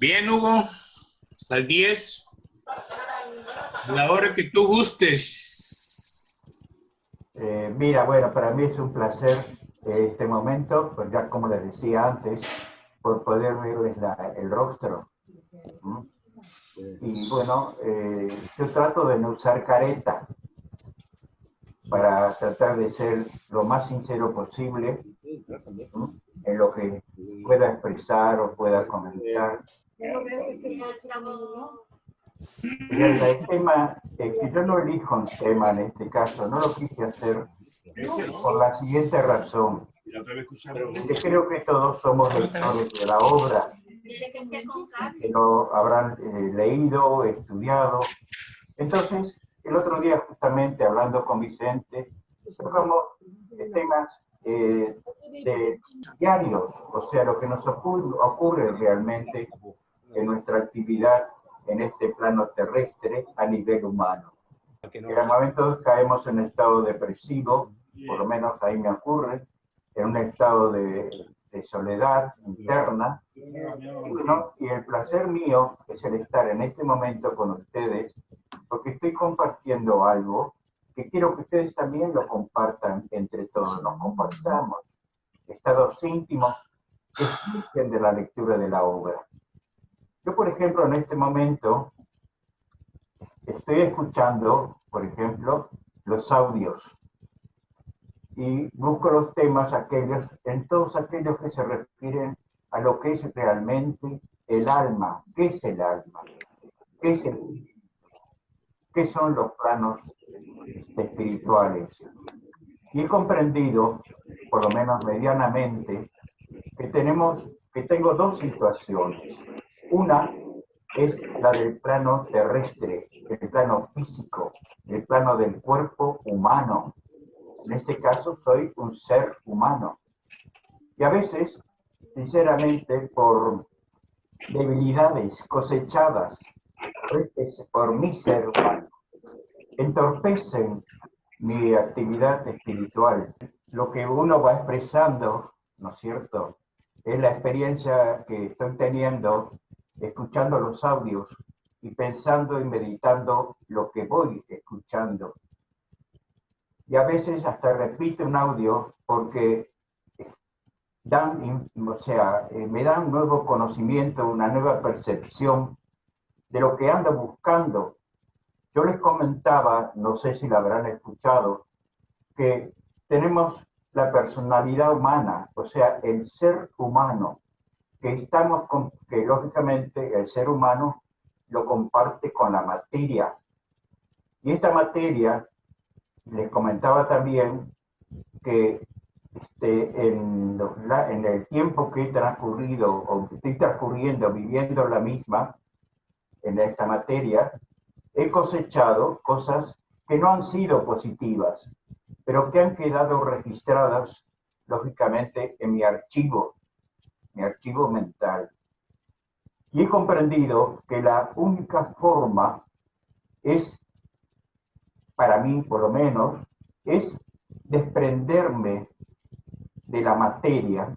Bien, Hugo, las 10, a la hora que tú gustes. Mira, bueno, para mí es un placer este momento, pues ya como les decía antes, por poder verles el rostro. ¿Mm? Y bueno, yo trato de no usar careta para tratar de ser lo más sincero posible, ¿mm? En lo que pueda expresar o pueda comentar. El tema es que yo no elijo un tema en este caso, no lo quise hacer por la siguiente razón, que creo que todos somos lectores de la obra, que lo habrán leído, estudiado. Entonces, el otro día justamente hablando con Vicente, tocamos temas de diarios, o sea, lo que nos ocurre realmente en nuestra actividad en este plano terrestre a nivel humano. En el momento caemos en un estado depresivo, por lo menos ahí me ocurre, en un estado de soledad interna. Y bueno, y el placer mío es el estar en este momento con ustedes, porque estoy compartiendo algo que quiero que ustedes también lo compartan entre todos, nos compartamos estados íntimos que surgen de la lectura de la obra. Yo, por ejemplo, en este momento estoy escuchando, por ejemplo, los audios y busco los temas aquellos, en todos aquellos que se refieren a lo que es realmente el alma. ¿Qué es el alma? ¿Qué es qué son los planos espirituales? Y he comprendido, por lo menos medianamente, que tengo dos situaciones. Una es la del plano terrestre, el plano físico, el plano del cuerpo humano. En este caso soy un ser humano. Y a veces, sinceramente, por debilidades cosechadas por mi ser humano, entorpecen mi actividad espiritual. Lo que uno va expresando, ¿no es cierto?, es la experiencia que estoy teniendo escuchando los audios y pensando y meditando lo que voy escuchando. Y a veces hasta repito un audio porque me dan un nuevo conocimiento, una nueva percepción de lo que ando buscando. Yo les comentaba, no sé si la habrán escuchado, que tenemos la personalidad humana, o sea, el ser humano, que lógicamente el ser humano lo comparte con la materia. Y esta materia, les comentaba también que en el tiempo que he transcurrido, o que estoy transcurriendo, viviendo la misma, en esta materia, he cosechado cosas que no han sido positivas, pero que han quedado registradas, lógicamente, en mi archivo mental. Y he comprendido que la única forma es, para mí por lo menos, es desprenderme de la materia.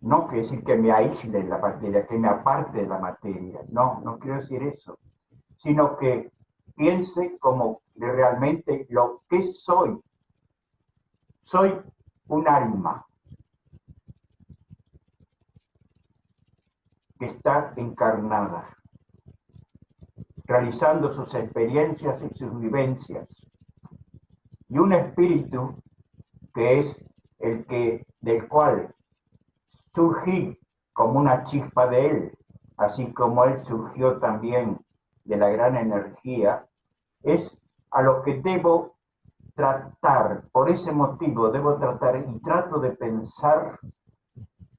No quiere decir que me aísle de la materia, que me aparte de la materia. No, no quiero decir eso. Sino que piense como realmente lo que soy. Soy un alma que está encarnada, realizando sus experiencias y sus vivencias. Y un espíritu que es del cual surgí como una chispa de él, así como él surgió también de la gran energía, es a lo que debo tratar. Por ese motivo debo tratar y trato de pensar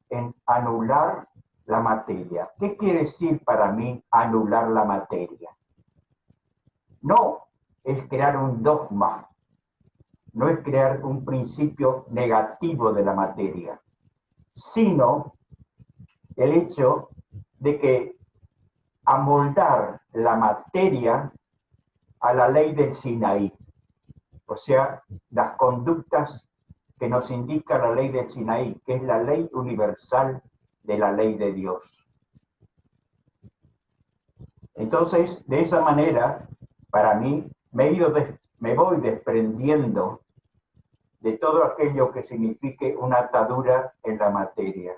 en anular la materia. ¿Qué quiere decir para mí anular la materia? No es crear un dogma, no es crear un principio negativo de la materia, sino el hecho de que amoldar la materia a la ley del Sinaí, o sea, las conductas que nos indica la ley del Sinaí, que es la ley universal de la ley de Dios. Entonces, de esa manera, para mí, me voy desprendiendo de todo aquello que signifique una atadura en la materia.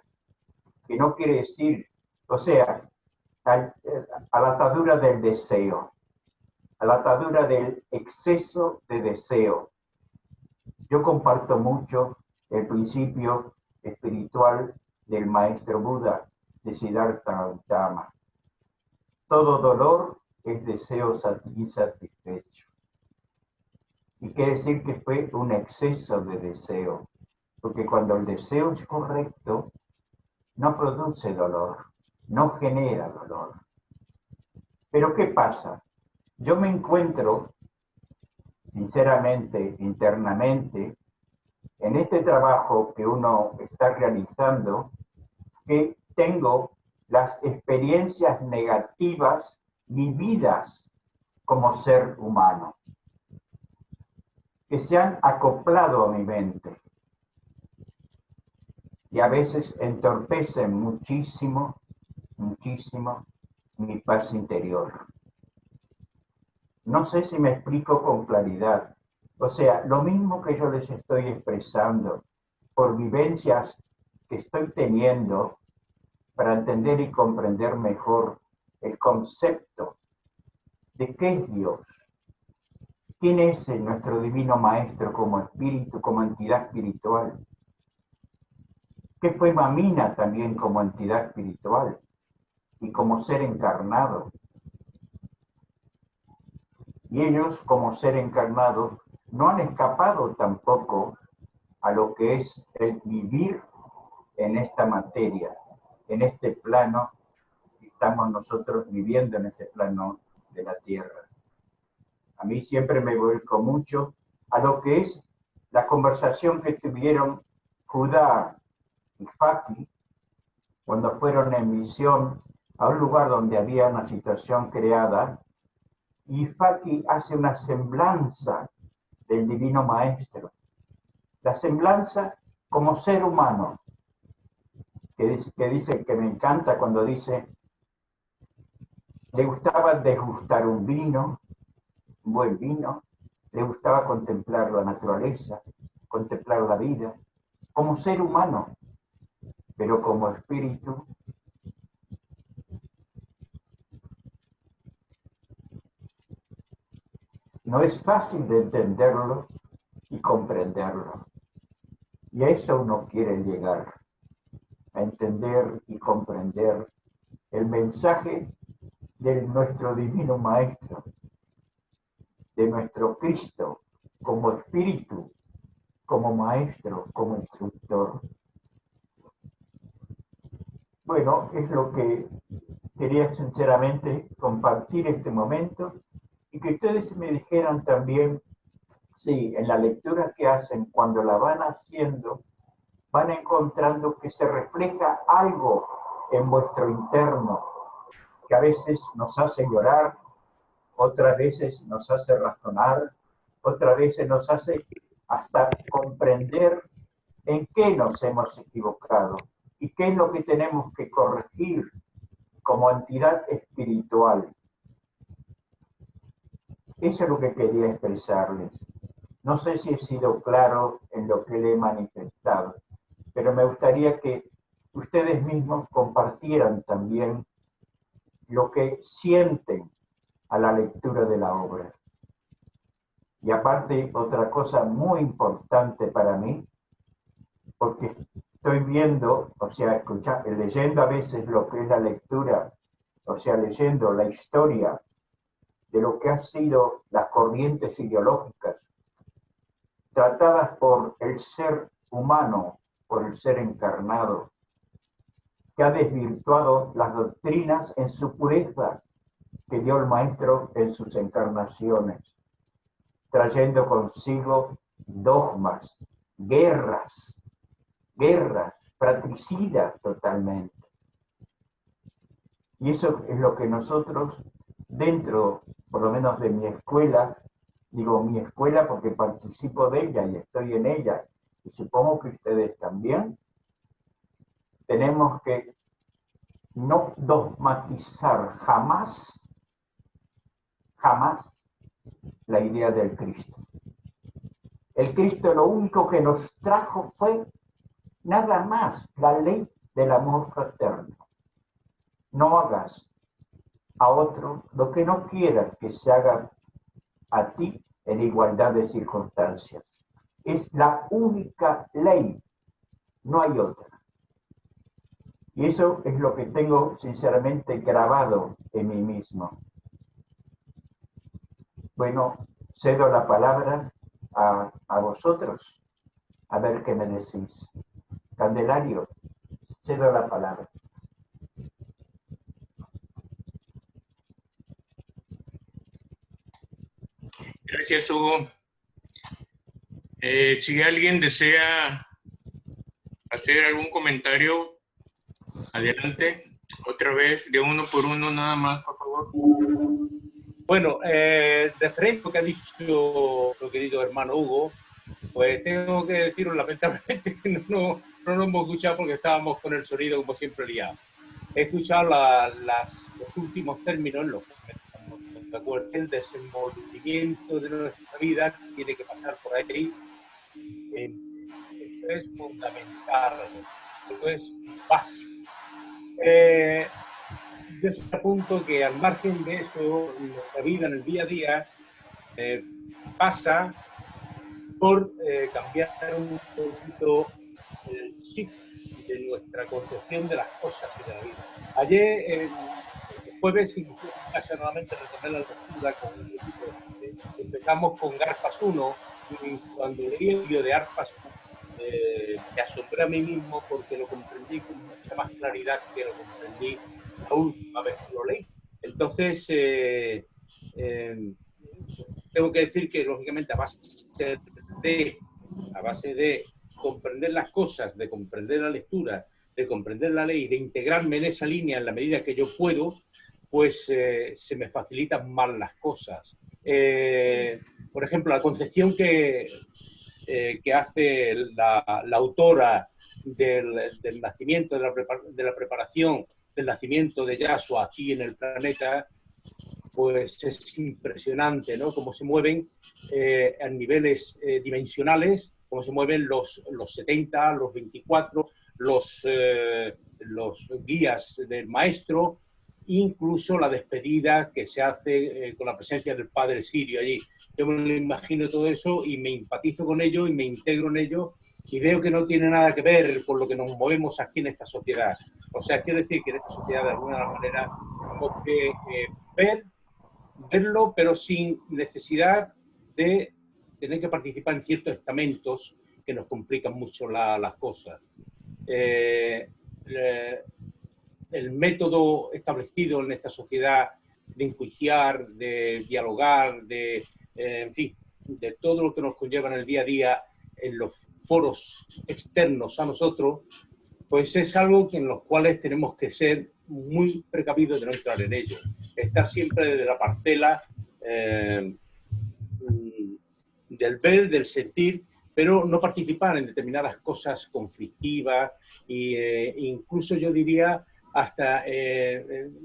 Que no quiere decir, o sea, a la atadura del deseo, a la atadura del exceso de deseo. Yo comparto mucho el principio espiritual del maestro Buda, de Siddhartha Gautama. Todo dolor es deseo insatisfecho. Y quiere decir que fue un exceso de deseo, porque cuando el deseo es correcto, no produce dolor, no genera dolor. Pero ¿qué pasa? Yo me encuentro, sinceramente, internamente, en este trabajo que uno está realizando, que tengo las experiencias negativas vividas como ser humano, que se han acoplado a mi mente y a veces entorpecen muchísimo, muchísimo mi paz interior. No sé si me explico con claridad. O sea, lo mismo que yo les estoy expresando por vivencias que estoy teniendo para entender y comprender mejor el concepto de qué es Dios. ¿Quién es nuestro divino maestro como espíritu, como entidad espiritual? ¿Qué fue Mamina también como entidad espiritual y como ser encarnado? Y ellos, como ser encarnado, no han escapado tampoco a lo que es el vivir en esta materia, en este plano que estamos nosotros viviendo, en este plano de la Tierra. A mí siempre me vuelco mucho a lo que es la conversación que tuvieron Judá y Faki cuando fueron en misión a un lugar donde había una situación creada, y Faki hace una semblanza del Divino Maestro. La semblanza como ser humano, que dice que me encanta cuando dice, le gustaba degustar un vino, un buen vino, le gustaba contemplar la naturaleza, contemplar la vida, como ser humano, pero como espíritu. No es fácil de entenderlo y comprenderlo. Y a eso uno quiere llegar, a entender y comprender el mensaje de nuestro Divino Maestro, de nuestro Cristo, como espíritu, como maestro, como instructor. Bueno, es lo que quería sinceramente compartir este momento y que ustedes me dijeran también, sí, en la lectura que hacen, cuando la van haciendo, van encontrando que se refleja algo en vuestro interno, que a veces nos hace llorar, otras veces nos hace razonar, otras veces nos hace hasta comprender en qué nos hemos equivocado y qué es lo que tenemos que corregir como entidad espiritual. Eso es lo que quería expresarles. No sé si he sido claro en lo que le he manifestado, pero me gustaría que ustedes mismos compartieran también lo que sienten a la lectura de la obra. Y aparte, otra cosa muy importante para mí, porque estoy viendo, o sea, leyendo a veces lo que es la lectura, o sea, leyendo la historia de lo que han sido las corrientes ideológicas tratadas por el ser humano, por el ser encarnado, que ha desvirtuado las doctrinas en su pureza que dio el Maestro en sus encarnaciones, trayendo consigo dogmas, guerras fratricidas totalmente. Y eso es lo que nosotros, dentro, por lo menos de mi escuela, digo mi escuela porque participo de ella y estoy en ella, y supongo que ustedes también, tenemos que no dogmatizar jamás jamás la idea del Cristo. El Cristo lo único que nos trajo fue nada más la ley del amor fraterno. No hagas a otro lo que no quieras que se haga a ti en igualdad de circunstancias. Es la única ley, no hay otra. Y eso es lo que tengo sinceramente grabado en mí mismo. Bueno, cedo la palabra a vosotros, a ver qué me decís. Candelario, cedo la palabra. Gracias, Hugo. Si alguien desea hacer algún comentario, adelante. Otra vez, de uno por uno nada más, por favor. Bueno, referente a lo que ha dicho nuestro querido hermano Hugo, pues tengo que deciros lamentablemente que no lo hemos escuchado porque estábamos con el sonido como siempre liado. He escuchado los últimos términos en los que estamos de acuerdo. El desenvolvimiento de nuestra vida tiene que pasar por ahí. Eso es fundamental, eso es básico. Yo estoy a punto que al margen de eso, nuestra vida en el día a día pasa por cambiar un poquito el chip de nuestra concepción de las cosas y de la vida. Ayer, el jueves, nuevamente retomé la lectura con un equipo. Empezamos con Arpas 1 y cuando leí el libro de Arpas 1, me asombré a mí mismo porque lo comprendí con mucha más claridad que lo comprendí la última vez que lo leí. Entonces, tengo que decir que, lógicamente, a base de comprender las cosas, de comprender la lectura, de comprender la ley, de integrarme en esa línea en la medida que yo puedo, pues se me facilitan más las cosas. Por ejemplo, la concepción que hace la autora del nacimiento, de la preparación del nacimiento de Yahshua aquí en el planeta, pues es impresionante, ¿no? Cómo se mueven a niveles dimensionales, cómo se mueven los 70, los 24, los guías del maestro, incluso la despedida que se hace con la presencia del padre Sirio allí. Yo me lo imagino todo eso y me empatizo con ello y me integro en ello y veo que no tiene nada que ver con lo que nos movemos aquí en esta sociedad. O sea, quiero decir que en esta sociedad de alguna manera tenemos que verlo, pero sin necesidad de tener que participar en ciertos estamentos que nos complican mucho las cosas. El método establecido en esta sociedad de enjuiciar, de dialogar, en fin, de todo lo que nos conlleva en el día a día en los foros externos a nosotros, pues es algo en los cuales tenemos que ser muy precavidos de no entrar en ello. Estar siempre desde la parcela del ver, del sentir, pero no participar en determinadas cosas conflictivas e incluso yo diría hasta en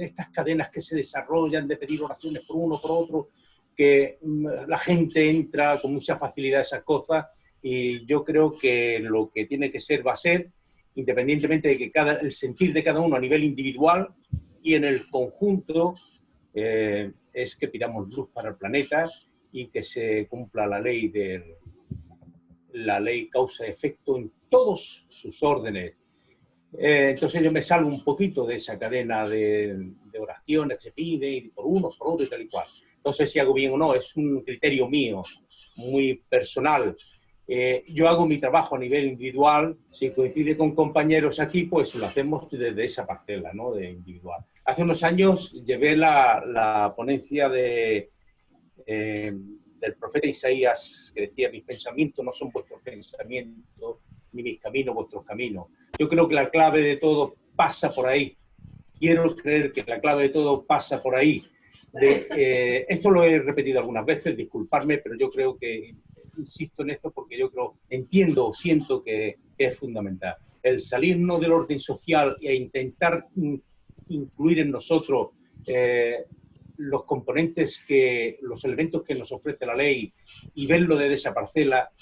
estas cadenas que se desarrollan de pedir oraciones por uno, por otro, que la gente entra con mucha facilidad a esas cosas y yo creo que lo que tiene que ser va a ser, independientemente de que el sentir de cada uno a nivel individual y en el conjunto, es que pidamos luz para el planeta y que se cumpla la ley causa-efecto en todos sus órdenes. Entonces yo me salgo un poquito de esa cadena de oraciones que se pide y por uno, por otro y tal y cual. No sé si hago bien o no, es un criterio mío, muy personal. Yo hago mi trabajo a nivel individual, si coincide con compañeros aquí, pues lo hacemos desde esa parcela, ¿no? De individual. Hace unos años llevé la ponencia del profeta Isaías, que decía: mis pensamientos no son vuestros pensamientos, ni mis caminos vuestros caminos. Yo creo que la clave de todo pasa por ahí. Quiero creer que la clave de todo pasa por ahí. Esto lo he repetido algunas veces, disculparme, pero yo creo que insisto en esto porque yo entiendo o siento que es fundamental. El salirnos del orden social e intentar incluir en nosotros los componentes, los elementos que nos ofrece la ley y verlo desde esa parcela,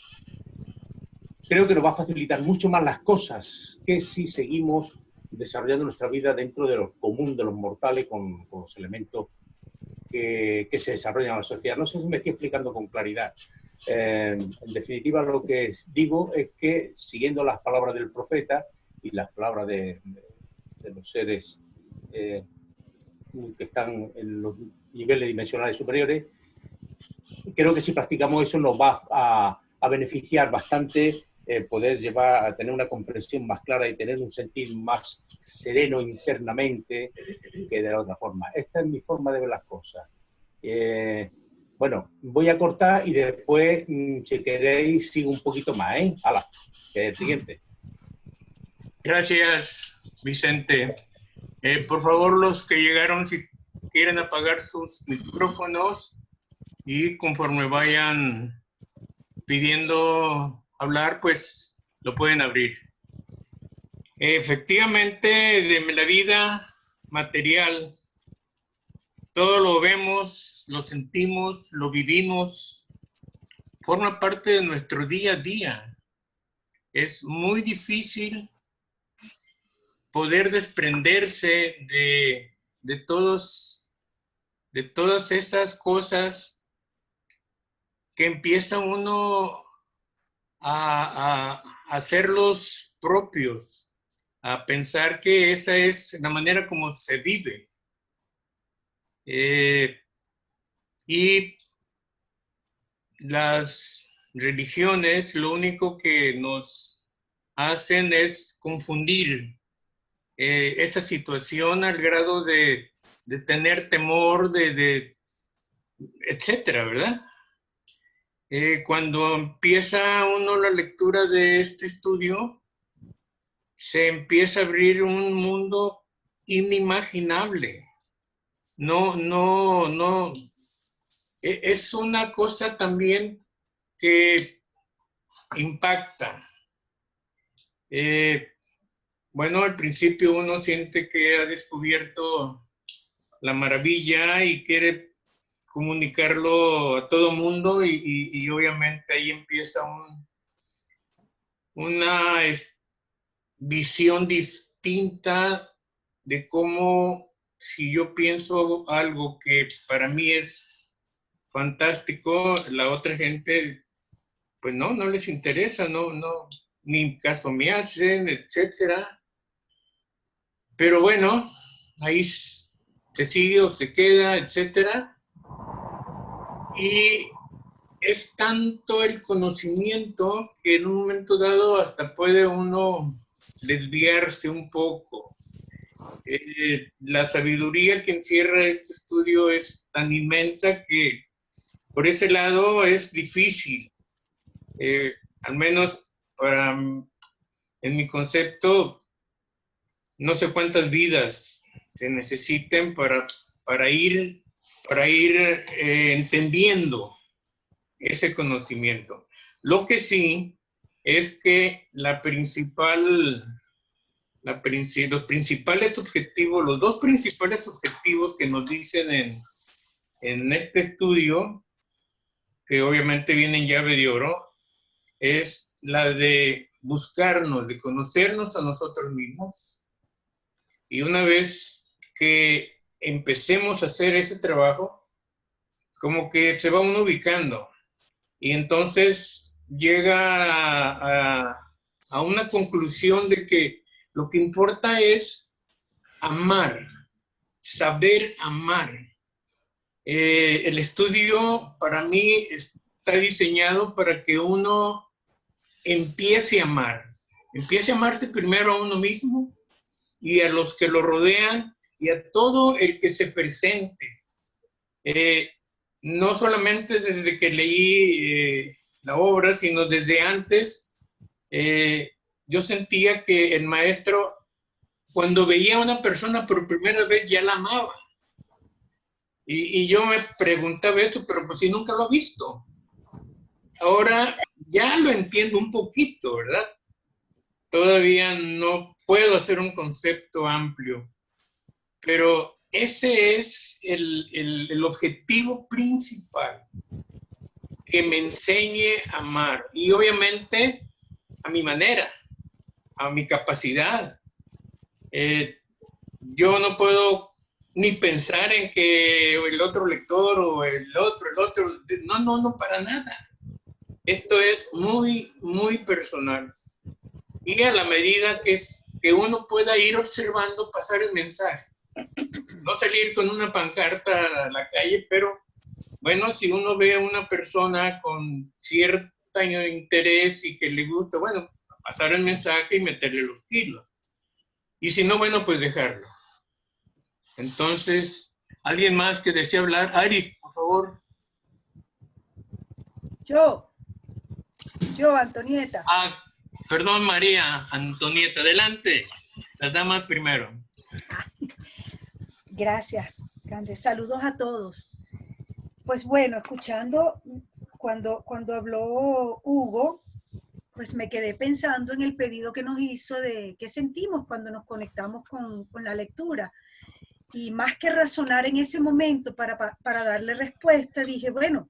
creo que nos va a facilitar mucho más las cosas que si seguimos desarrollando nuestra vida dentro de lo común de los mortales con los elementos que se desarrollan en la sociedad. No sé si me estoy explicando con claridad. En definitiva, lo que digo es que, siguiendo las palabras del profeta y las palabras de los seres que están en los niveles dimensionales superiores, creo que si practicamos eso nos va a beneficiar bastante poder llevar a tener una comprensión más clara y tener un sentir más sereno internamente que de la otra forma. Esta es mi forma de ver las cosas. Bueno, voy a cortar y después, si queréis, sigo un poquito más, ¿eh? ¡Hala! El siguiente. Gracias, Vicente. Por favor, los que llegaron, si quieren apagar sus micrófonos y conforme vayan pidiendo hablar, pues lo pueden abrir. Efectivamente, de la vida material, todo lo vemos, lo sentimos, lo vivimos, forma parte de nuestro día a día. Es muy difícil poder desprenderse de todas esas cosas que empieza uno a hacerlos propios, a pensar que esa es la manera como se vive. Y las religiones lo único que nos hacen es confundir esa situación al grado de tener temor, etcétera, ¿verdad? Cuando empieza uno la lectura de este estudio, se empieza a abrir un mundo inimaginable. No. Es una cosa también que impacta. Bueno, al principio uno siente que ha descubierto la maravilla y quiere comunicarlo a todo mundo y obviamente ahí empieza una visión distinta de cómo, si yo pienso algo que para mí es fantástico, la otra gente, pues no les interesa, no, ni caso me hacen, etcétera. Pero bueno, ahí se sigue o se queda, etcétera. Y es tanto el conocimiento que en un momento dado hasta puede uno desviarse un poco. La sabiduría que encierra este estudio es tan inmensa que por ese lado es difícil. Al menos en mi concepto, no sé cuántas vidas se necesiten para ir entendiendo ese conocimiento. Lo que sí es que los principales objetivos, los dos principales objetivos que nos dicen en este estudio, que obviamente viene en llave de oro, es la de buscarnos, de conocernos a nosotros mismos. Y una vez que empecemos a hacer ese trabajo, como que se va uno ubicando. Y entonces llega a una conclusión de que lo que importa es amar, saber amar. El estudio para mí está diseñado para que uno empiece a amar. Empiece a amarse primero a uno mismo y a los que lo rodean y a todo el que se presente. No solamente desde que leí la obra, sino desde antes. Yo sentía que el maestro, cuando veía a una persona por primera vez, ya la amaba. Y yo me preguntaba esto, pero pues si nunca lo he visto. Ahora ya lo entiendo un poquito, ¿verdad? Todavía no puedo hacer un concepto amplio, pero ese es el objetivo principal, que me enseñe a amar. Y obviamente a mi manera, a mi capacidad. Yo no puedo ni pensar en que el otro lector o el otro, no, para nada. Esto es muy, muy personal. Y a la medida que uno pueda ir observando, pasar el mensaje. No salir con una pancarta a la calle, pero bueno, si uno ve a una persona con cierto interés y que le gusta, bueno, pasar el mensaje y meterle los kilos. Y si no, bueno, pues dejarlo. Entonces, ¿alguien más que desea hablar? Aris, por favor. Yo, Antonieta. Ah, perdón, María Antonieta. Adelante. Las damas primero. Gracias, Cande. Saludos a todos. Pues bueno, escuchando cuando habló Hugo, pues me quedé pensando en el pedido que nos hizo de qué sentimos cuando nos conectamos con la lectura. Y más que razonar en ese momento para darle respuesta, dije, bueno,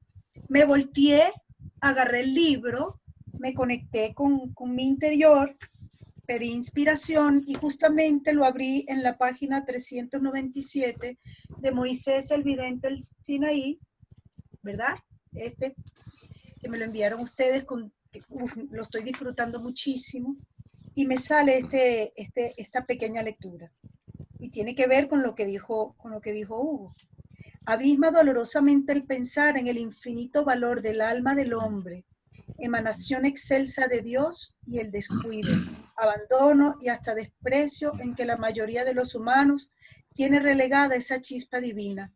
me volteé, agarré el libro, me conecté con mi interior, pedí inspiración y justamente lo abrí en la página 397 de Moisés el vidente del Sinaí, ¿verdad? Que me lo enviaron ustedes, lo estoy disfrutando muchísimo, y me sale esta pequeña lectura. Y tiene que ver con lo que dijo Hugo. Abisma dolorosamente el pensar en el infinito valor del alma del hombre, emanación excelsa de Dios, y el descuido, abandono y hasta desprecio en que la mayoría de los humanos tiene relegada esa chispa divina,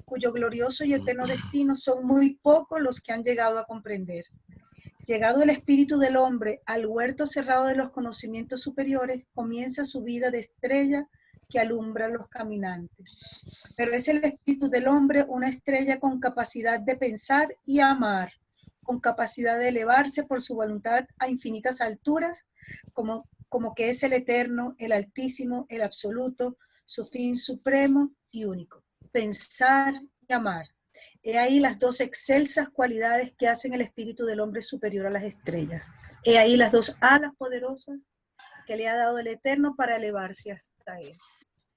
cuyo glorioso y eterno destino son muy pocos los que han llegado a comprender. Llegado el espíritu del hombre al huerto cerrado de los conocimientos superiores, comienza su vida de estrella que alumbra a los caminantes. Pero es el espíritu del hombre una estrella con capacidad de pensar y amar, con capacidad de elevarse por su voluntad a infinitas alturas, como que es el eterno, el altísimo, el absoluto, su fin supremo y único. Pensar y amar. He ahí las dos excelsas cualidades que hacen el espíritu del hombre superior a las estrellas. He ahí las dos alas poderosas que le ha dado el Eterno para elevarse hasta él.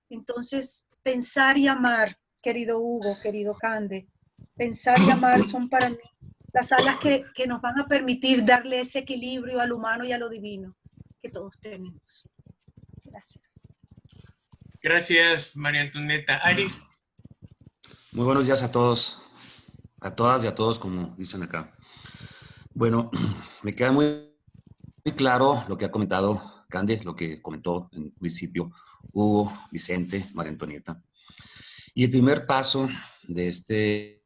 Entonces, pensar y amar, querido Hugo, querido Cande, pensar y amar son para mí las alas que nos van a permitir darle ese equilibrio al humano y a lo divino que todos tenemos. Gracias. Gracias, María Antonieta. Aris. Muy buenos días a todos, a todas y a todos, como dicen acá. Bueno, me queda muy claro lo que ha comentado Cande, lo que comentó en principio Hugo, Vicente, María Antonieta. Y el primer paso de este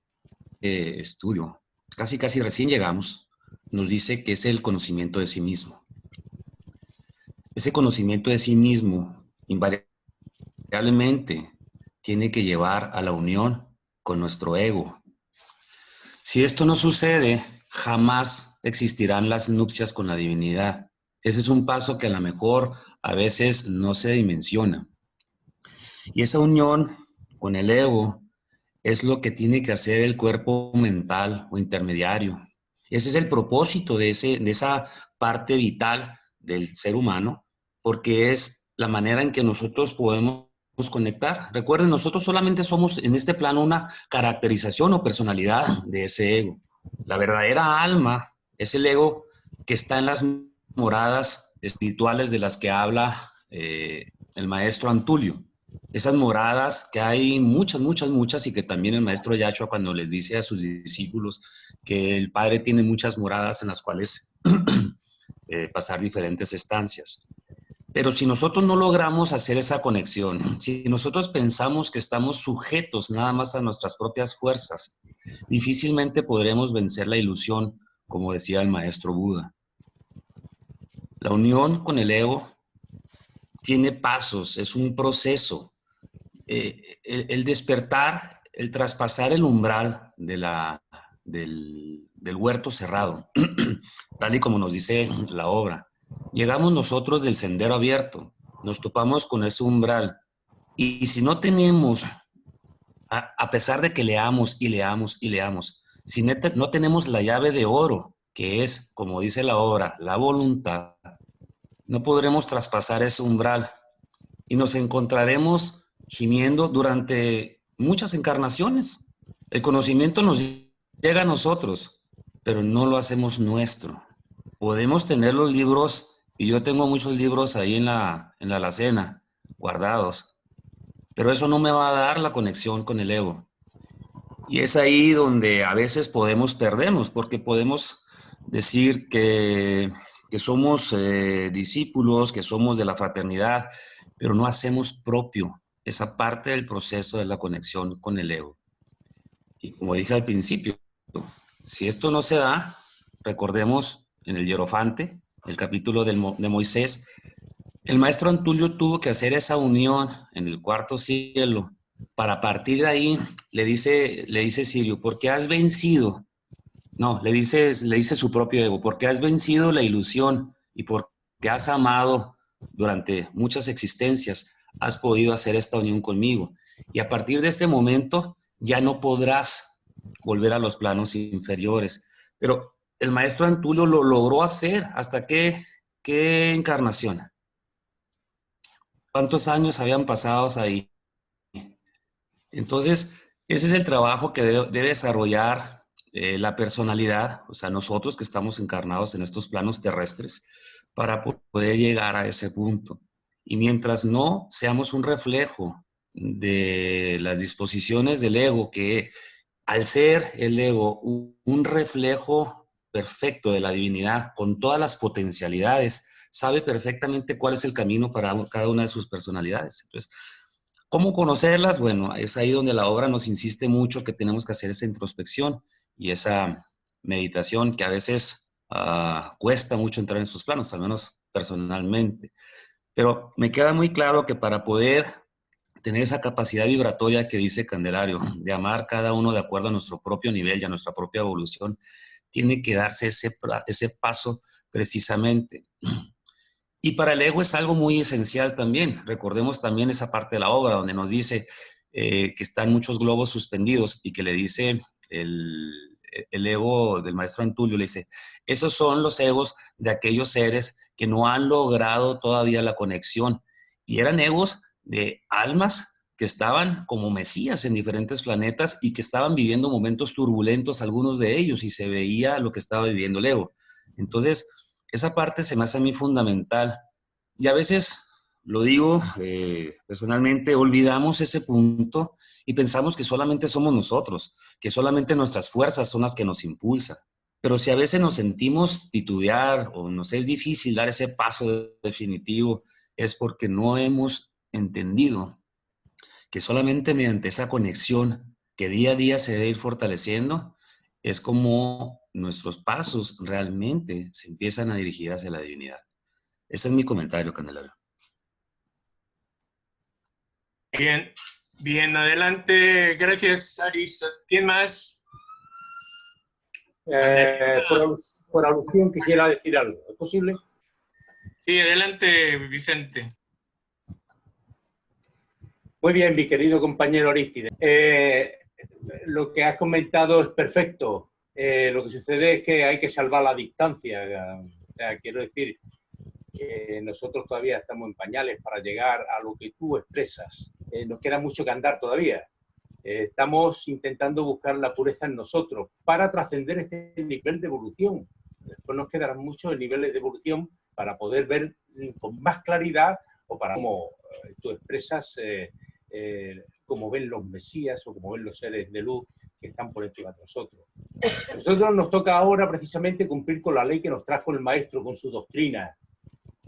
estudio, casi recién llegamos, nos dice que es el conocimiento de sí mismo. Ese conocimiento de sí mismo, invariablemente, tiene que llevar a la unión con nuestro ego. Si esto no sucede, jamás existirán las nupcias con la divinidad. Ese es un paso que a lo mejor a veces no se dimensiona. Y esa unión con el ego es lo que tiene que hacer el cuerpo mental o intermediario. Ese es el propósito de esa parte vital del ser humano, porque es la manera en que nosotros podemos conectar. Recuerden, nosotros solamente somos en este plano una caracterización o personalidad de ese ego. La verdadera alma es el ego que está en las moradas espirituales de las que habla el maestro Antulio. Esas moradas que hay muchas, y que también el maestro Yahshua, cuando les dice a sus discípulos que el Padre tiene muchas moradas en las cuales pasar diferentes estancias. Pero si nosotros no logramos hacer esa conexión, si nosotros pensamos que estamos sujetos nada más a nuestras propias fuerzas, difícilmente podremos vencer la ilusión, como decía el maestro Buda. La unión con el ego tiene pasos, es un proceso. El despertar, el traspasar el umbral del huerto cerrado, tal y como nos dice la obra. Llegamos nosotros del sendero abierto, nos topamos con ese umbral, y si no tenemos a pesar de que leamos y leamos y leamos, si no tenemos la llave de oro, que es, como dice la obra, la voluntad, no podremos traspasar ese umbral y nos encontraremos gimiendo durante muchas encarnaciones. El conocimiento nos llega a nosotros, pero no lo hacemos nuestro. Podemos tener los libros, y yo tengo muchos libros ahí en la alacena, guardados, pero eso no me va a dar la conexión con el ego. Y es ahí donde a veces podemos perdernos, porque podemos decir que somos discípulos, que somos de la fraternidad, pero no hacemos propio esa parte del proceso de la conexión con el ego. Y como dije al principio, si esto no se da, recordemos en el Hierofante, el capítulo de Moisés, el maestro Antulio tuvo que hacer esa unión en el cuarto cielo. Para partir de ahí, le dice Sirio, porque has vencido, no, le dice su propio ego, porque has vencido la ilusión y porque has amado durante muchas existencias, has podido hacer esta unión conmigo. Y a partir de este momento, ya no podrás volver a los planos inferiores. Pero el maestro Antulio lo logró hacer. ¿Hasta qué encarnación? ¿Cuántos años habían pasado ahí? Entonces, ese es el trabajo que debe desarrollar la personalidad, o sea, nosotros que estamos encarnados en estos planos terrestres, para poder llegar a ese punto. Y mientras no seamos un reflejo de las disposiciones del ego, que al ser el ego un reflejo perfecto de la divinidad, con todas las potencialidades, sabe perfectamente cuál es el camino para cada una de sus personalidades. Entonces, ¿cómo conocerlas? Bueno, es ahí donde la obra nos insiste mucho que tenemos que hacer esa introspección y esa meditación que a veces cuesta mucho entrar en estos planos, al menos personalmente. Pero me queda muy claro que para poder tener esa capacidad vibratoria que dice Candelario, de amar cada uno de acuerdo a nuestro propio nivel y a nuestra propia evolución, tiene que darse ese paso precisamente. Y para el ego es algo muy esencial también. Recordemos también esa parte de la obra donde nos dice que están muchos globos suspendidos y que le dice el ego del maestro Antulio, le dice, esos son los egos de aquellos seres que no han logrado todavía la conexión. Y eran egos de almas que estaban como mesías en diferentes planetas y que estaban viviendo momentos turbulentos, algunos de ellos, y se veía lo que estaba viviendo el ego. Entonces, esa parte se me hace a mí fundamental. Y a veces, lo digo personalmente, olvidamos ese punto y pensamos que solamente somos nosotros, que solamente nuestras fuerzas son las que nos impulsan. Pero si a veces nos sentimos titubear o nos es difícil dar ese paso definitivo, es porque no hemos entendido que solamente mediante esa conexión que día a día se debe ir fortaleciendo, es como nuestros pasos realmente se empiezan a dirigir hacia la divinidad. Ese es mi comentario, Candelario. Bien, bien, adelante. Gracias, Aris. ¿Quién más? Por alusión quisiera decir algo. ¿Es posible? Sí, adelante, Vicente. Muy bien, mi querido compañero Arístide. Lo que has comentado es perfecto. Lo que sucede es que hay que salvar la distancia. O sea, quiero decir que nosotros todavía estamos en pañales para llegar a lo que tú expresas. Nos queda mucho que andar todavía. Estamos intentando buscar la pureza en nosotros para trascender este nivel de evolución. Después nos quedarán muchos niveles de evolución para poder ver con más claridad o para, como tú expresas, como ven los mesías o como ven los seres de luz que están por encima de nosotros. A nosotros nos toca ahora precisamente cumplir con la ley que nos trajo el Maestro con su doctrina,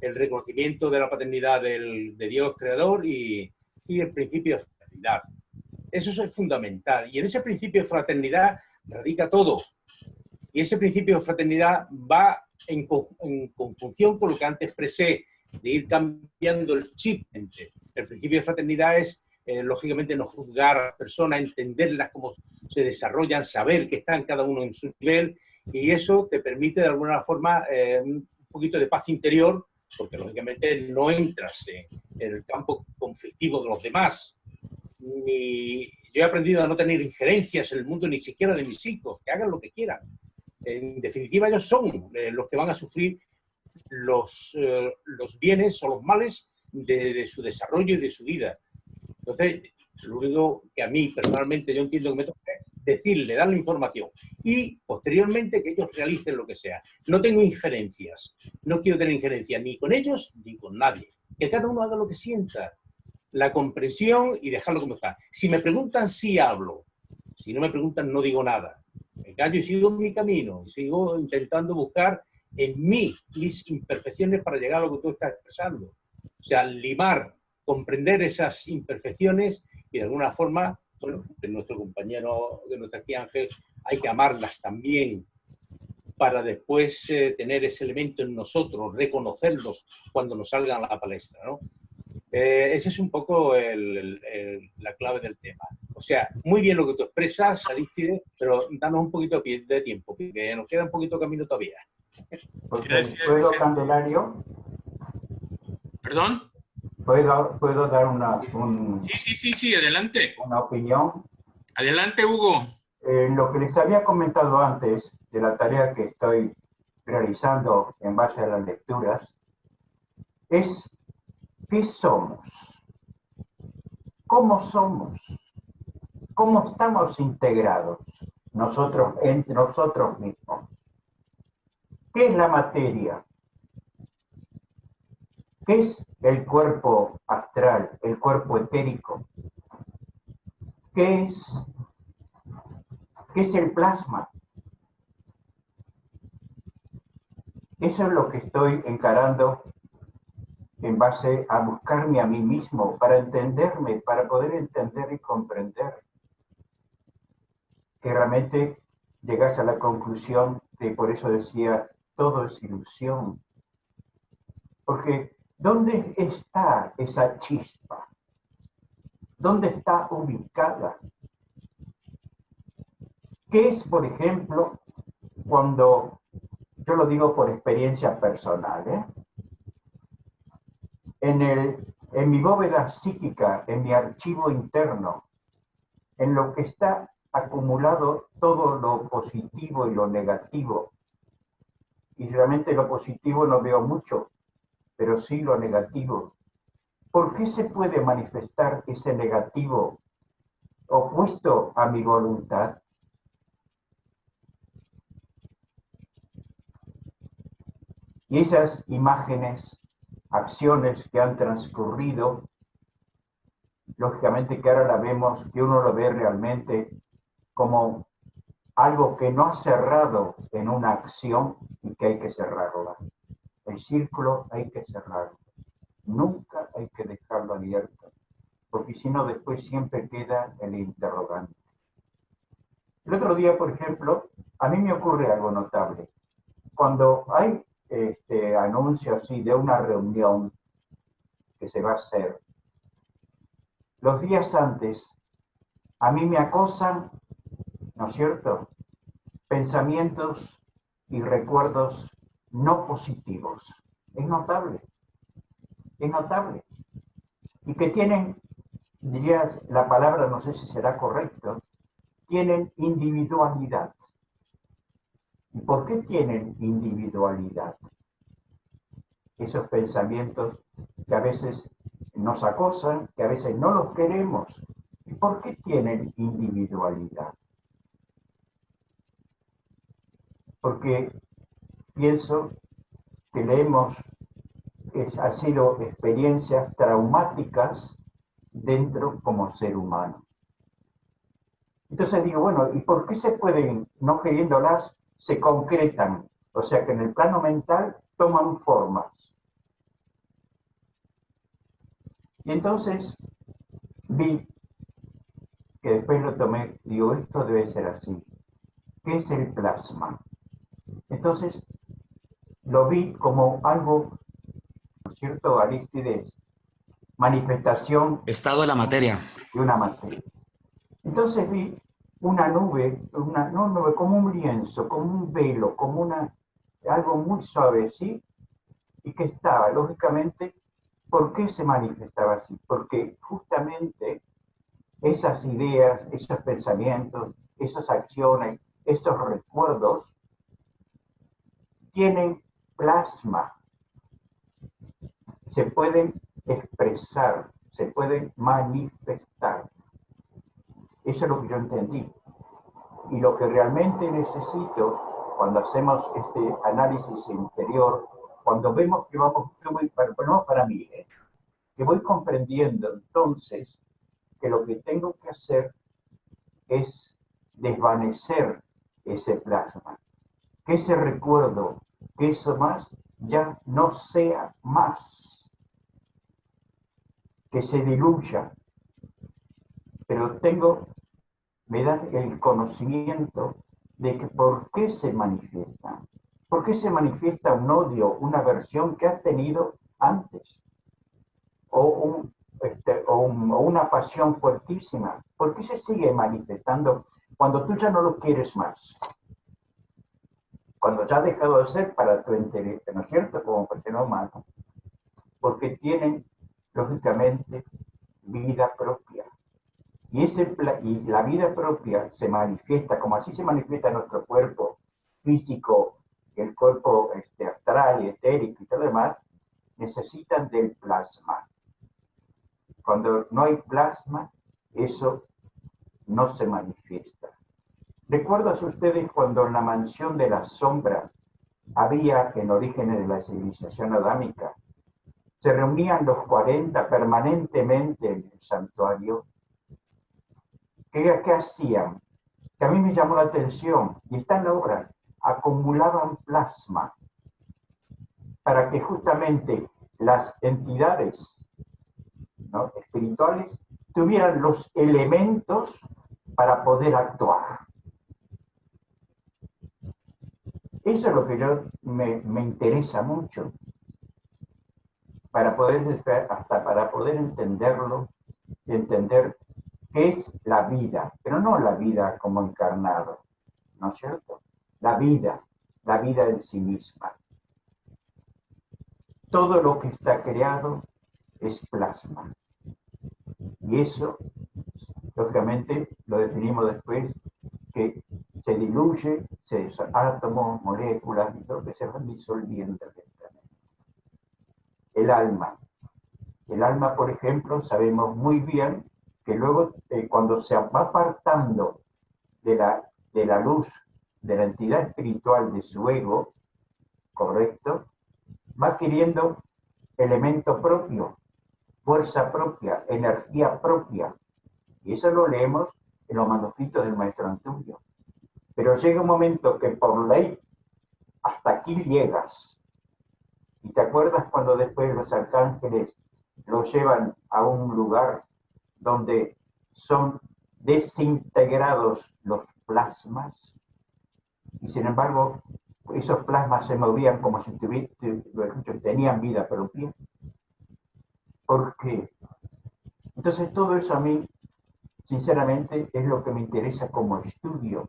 el reconocimiento de la paternidad de Dios creador y el principio de fraternidad. Eso es fundamental. Y en ese principio de fraternidad radica todo. Y ese principio de fraternidad va en conjunción con lo que antes expresé, de ir cambiando el chip. El principio de fraternidad es, lógicamente, no juzgar a las personas, entenderlas, cómo se desarrollan, saber que están cada uno en su nivel, y eso te permite, de alguna forma, un poquito de paz interior, porque, lógicamente, no entras en el campo conflictivo de los demás. Yo he aprendido a no tener injerencias en el mundo ni siquiera de mis hijos, que hagan lo que quieran. En definitiva, ellos son los que van a sufrir los bienes o los males de su desarrollo y de su vida. Entonces, lo único que a mí personalmente yo entiendo que me toca es decirle, darle información y posteriormente que ellos realicen lo que sea. No tengo injerencias, no quiero tener injerencias ni con ellos ni con nadie. Que cada uno haga lo que sienta, la comprensión y dejarlo como está. Si me preguntan, sí hablo. Si no me preguntan, no digo nada. Me callo y sigo mi camino, y sigo intentando buscar en mí mis imperfecciones para llegar a lo que tú estás expresando. O sea, limar, comprender esas imperfecciones y de alguna forma, bueno, de nuestro compañero, de nuestra aquí Ángel, hay que amarlas también para después tener ese elemento en nosotros, reconocerlos cuando nos salgan a la palestra, ¿no? Ese es un poco la clave del tema. O sea, muy bien lo que tú expresas, Arístide, pero danos un poquito de tiempo, que nos queda un poquito de camino todavía. ¿Puedo, Candelario? ¿Perdón? ¿Puedo dar Sí, adelante. una opinión? Adelante, Hugo. Lo que les había comentado antes de la tarea que estoy realizando en base a las lecturas es ¿qué somos? ¿Cómo somos? ¿Cómo estamos integrados nosotros entre nosotros mismos? ¿Qué es la materia? ¿Qué es el cuerpo astral, el cuerpo etérico? ¿Qué es el plasma? Eso es lo que estoy encarando en base a buscarme a mí mismo, para entenderme, para poder entender y comprender. Que realmente llegas a la conclusión de, por eso decía, todo es ilusión. Porque ¿dónde está esa chispa? ¿Dónde está ubicada? ¿Qué es, por ejemplo, cuando, yo lo digo por experiencia personal, en mi bóveda psíquica, en mi archivo interno, en lo que está acumulado todo lo positivo y lo negativo? Y realmente lo positivo no veo mucho, pero sí lo negativo. ¿Por qué se puede manifestar ese negativo opuesto a mi voluntad? Y esas imágenes, acciones que han transcurrido, lógicamente que ahora la vemos, que uno lo ve realmente como algo que no ha cerrado en una acción y que hay que cerrarla. El círculo hay que cerrarlo. Nunca hay que dejarlo abierto, porque si no después siempre queda el interrogante. El otro día, por ejemplo, a mí me ocurre algo notable. Cuando hay anuncio así de una reunión que se va a hacer, los días antes a mí me acosan, ¿no es cierto?, pensamientos y recuerdos no positivos. Es notable. Es notable. Y que tienen, diría la palabra, no sé si será correcto, tienen individualidad. ¿Y por qué tienen individualidad? Esos pensamientos que a veces nos acosan, que a veces no los queremos. ¿Y por qué tienen individualidad? Porque pienso que ha sido experiencias traumáticas dentro como ser humano. Entonces digo, bueno, ¿y por qué se pueden, no queriéndolas, se concretan? O sea que en el plano mental toman formas. Y entonces vi que después lo tomé, digo, esto debe ser así. ¿Qué es el plasma? Entonces lo vi como algo, ¿no es cierto, Arístides? Manifestación. Estado de la materia. De una materia. Entonces vi una nube, no nube, como un lienzo, como un velo, como algo muy suave, ¿sí? Y que estaba, lógicamente, ¿por qué se manifestaba así? Porque justamente esas ideas, esos pensamientos, esas acciones, esos recuerdos, tienen plasma, se pueden expresar, se pueden manifestar. Eso es lo que yo entendí. Y lo que realmente necesito, cuando hacemos este análisis interior, cuando vemos que vamos, para mí, que voy comprendiendo entonces que lo que tengo que hacer es desvanecer ese plasma, que ese recuerdo, que eso más ya no sea más, que se diluya, pero me da el conocimiento de que por qué se manifiesta. ¿Por qué se manifiesta un odio, una aversión que has tenido antes? O una pasión fuertísima. ¿Por qué se sigue manifestando cuando tú ya no lo quieres más? Cuando ya ha dejado de ser para tu interés, ¿no es cierto? Como persona humana. Porque tienen, lógicamente, vida propia. Y la vida propia se manifiesta, como así se manifiesta nuestro cuerpo físico, el cuerpo astral y etérico y todo lo demás, necesitan del plasma. Cuando no hay plasma, eso no se manifiesta. ¿Recuerdan ustedes cuando en la mansión de la sombra había, en orígenes de la civilización adámica, se reunían los 40 permanentemente en el santuario? ¿Qué hacían? Que a mí me llamó la atención, y está en la obra, acumulaban plasma para que justamente las entidades, ¿no?, espirituales tuvieran los elementos para poder actuar. Eso es lo que me interesa mucho, para poder entenderlo y entender qué es la vida, pero no la vida como encarnado, ¿no es cierto? La vida en sí misma. Todo lo que está creado es plasma. Y eso, lógicamente, lo definimos después, que se diluye, átomos, moléculas, y todo que se van disolviendo lentamente. El alma, por ejemplo, sabemos muy bien que luego, cuando se va apartando de la luz, de la entidad espiritual de su ego, ¿correcto?, va adquiriendo elemento propio, fuerza propia, energía propia. Y eso lo leemos en los manuscritos del maestro Antonio. Pero llega un momento que por ley, hasta aquí llegas. ¿Y te acuerdas cuando después los arcángeles lo llevan a un lugar donde son desintegrados los plasmas? Y sin embargo, esos plasmas se movían como si tenían vida propia. ¿Por qué? Entonces todo eso a mí, sinceramente, es lo que me interesa como estudio,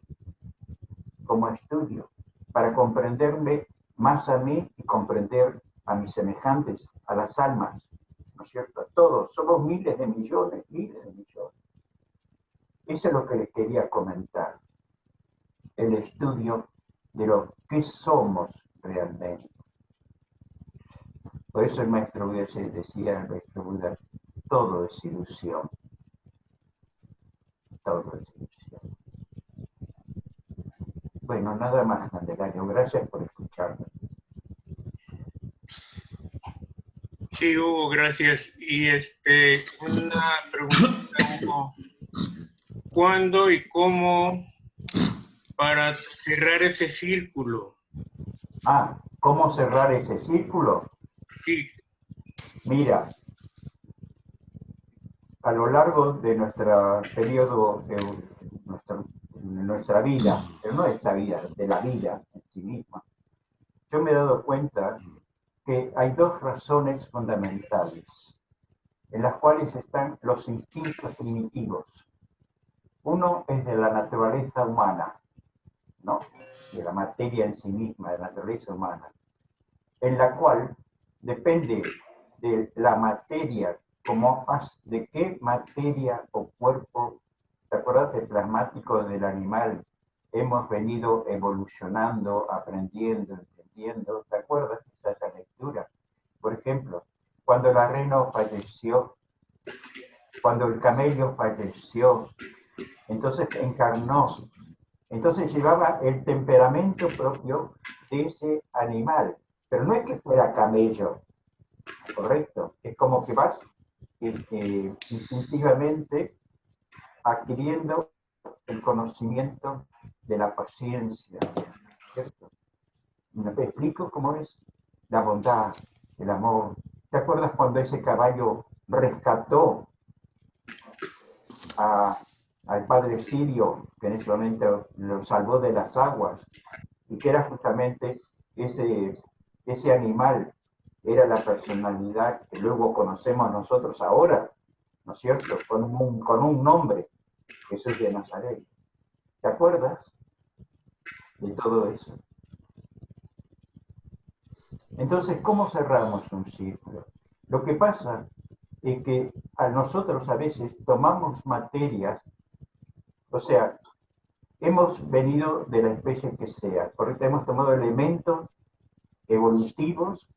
para comprenderme más a mí y comprender a mis semejantes, a las almas, ¿no es cierto? A todos, somos miles de millones. Eso es lo que les quería comentar, el estudio de lo que somos realmente. Por eso el maestro Buda decía, el maestro Buda, todo es ilusión. Todo es ilusión. Bueno, nada más, Candelario. Gracias por escucharme. Sí, Hugo, gracias. Y una pregunta, Hugo. ¿Cuándo y cómo para cerrar ese círculo? ¿Cómo cerrar ese círculo? Sí. Mira, a lo largo de nuestro periodo, de nuestra vida, pero no de esta vida, de la vida en sí misma, yo me he dado cuenta que hay dos razones fundamentales en las cuales están los instintos primitivos. Uno es de la naturaleza humana, ¿no?, de la materia en sí misma, de la naturaleza humana, en la cual depende de la materia de qué materia o cuerpo, ¿te acuerdas del plasmático del animal? Hemos venido evolucionando, aprendiendo, entendiendo. ¿Te acuerdas de esa lectura? Por ejemplo, cuando la reina falleció, cuando el camello falleció, entonces encarnó. Entonces llevaba el temperamento propio de ese animal. Pero no es que fuera camello, ¿correcto? Es como que vas instintivamente adquiriendo el conocimiento de la paciencia, ¿cierto? ¿Me explico cómo es? La bondad, el amor. ¿Te acuerdas cuando ese caballo rescató al padre Sirio, que en ese momento lo salvó de las aguas, y que era justamente ese animal, era la personalidad que luego conocemos nosotros ahora, ¿no es cierto? Con un nombre, Jesús de Nazaret. ¿Te acuerdas de todo eso? Entonces, ¿cómo cerramos un círculo? Lo que pasa es que a nosotros a veces tomamos materias, o sea, hemos venido de la especie que sea, correcto, hemos tomado elementos evolutivos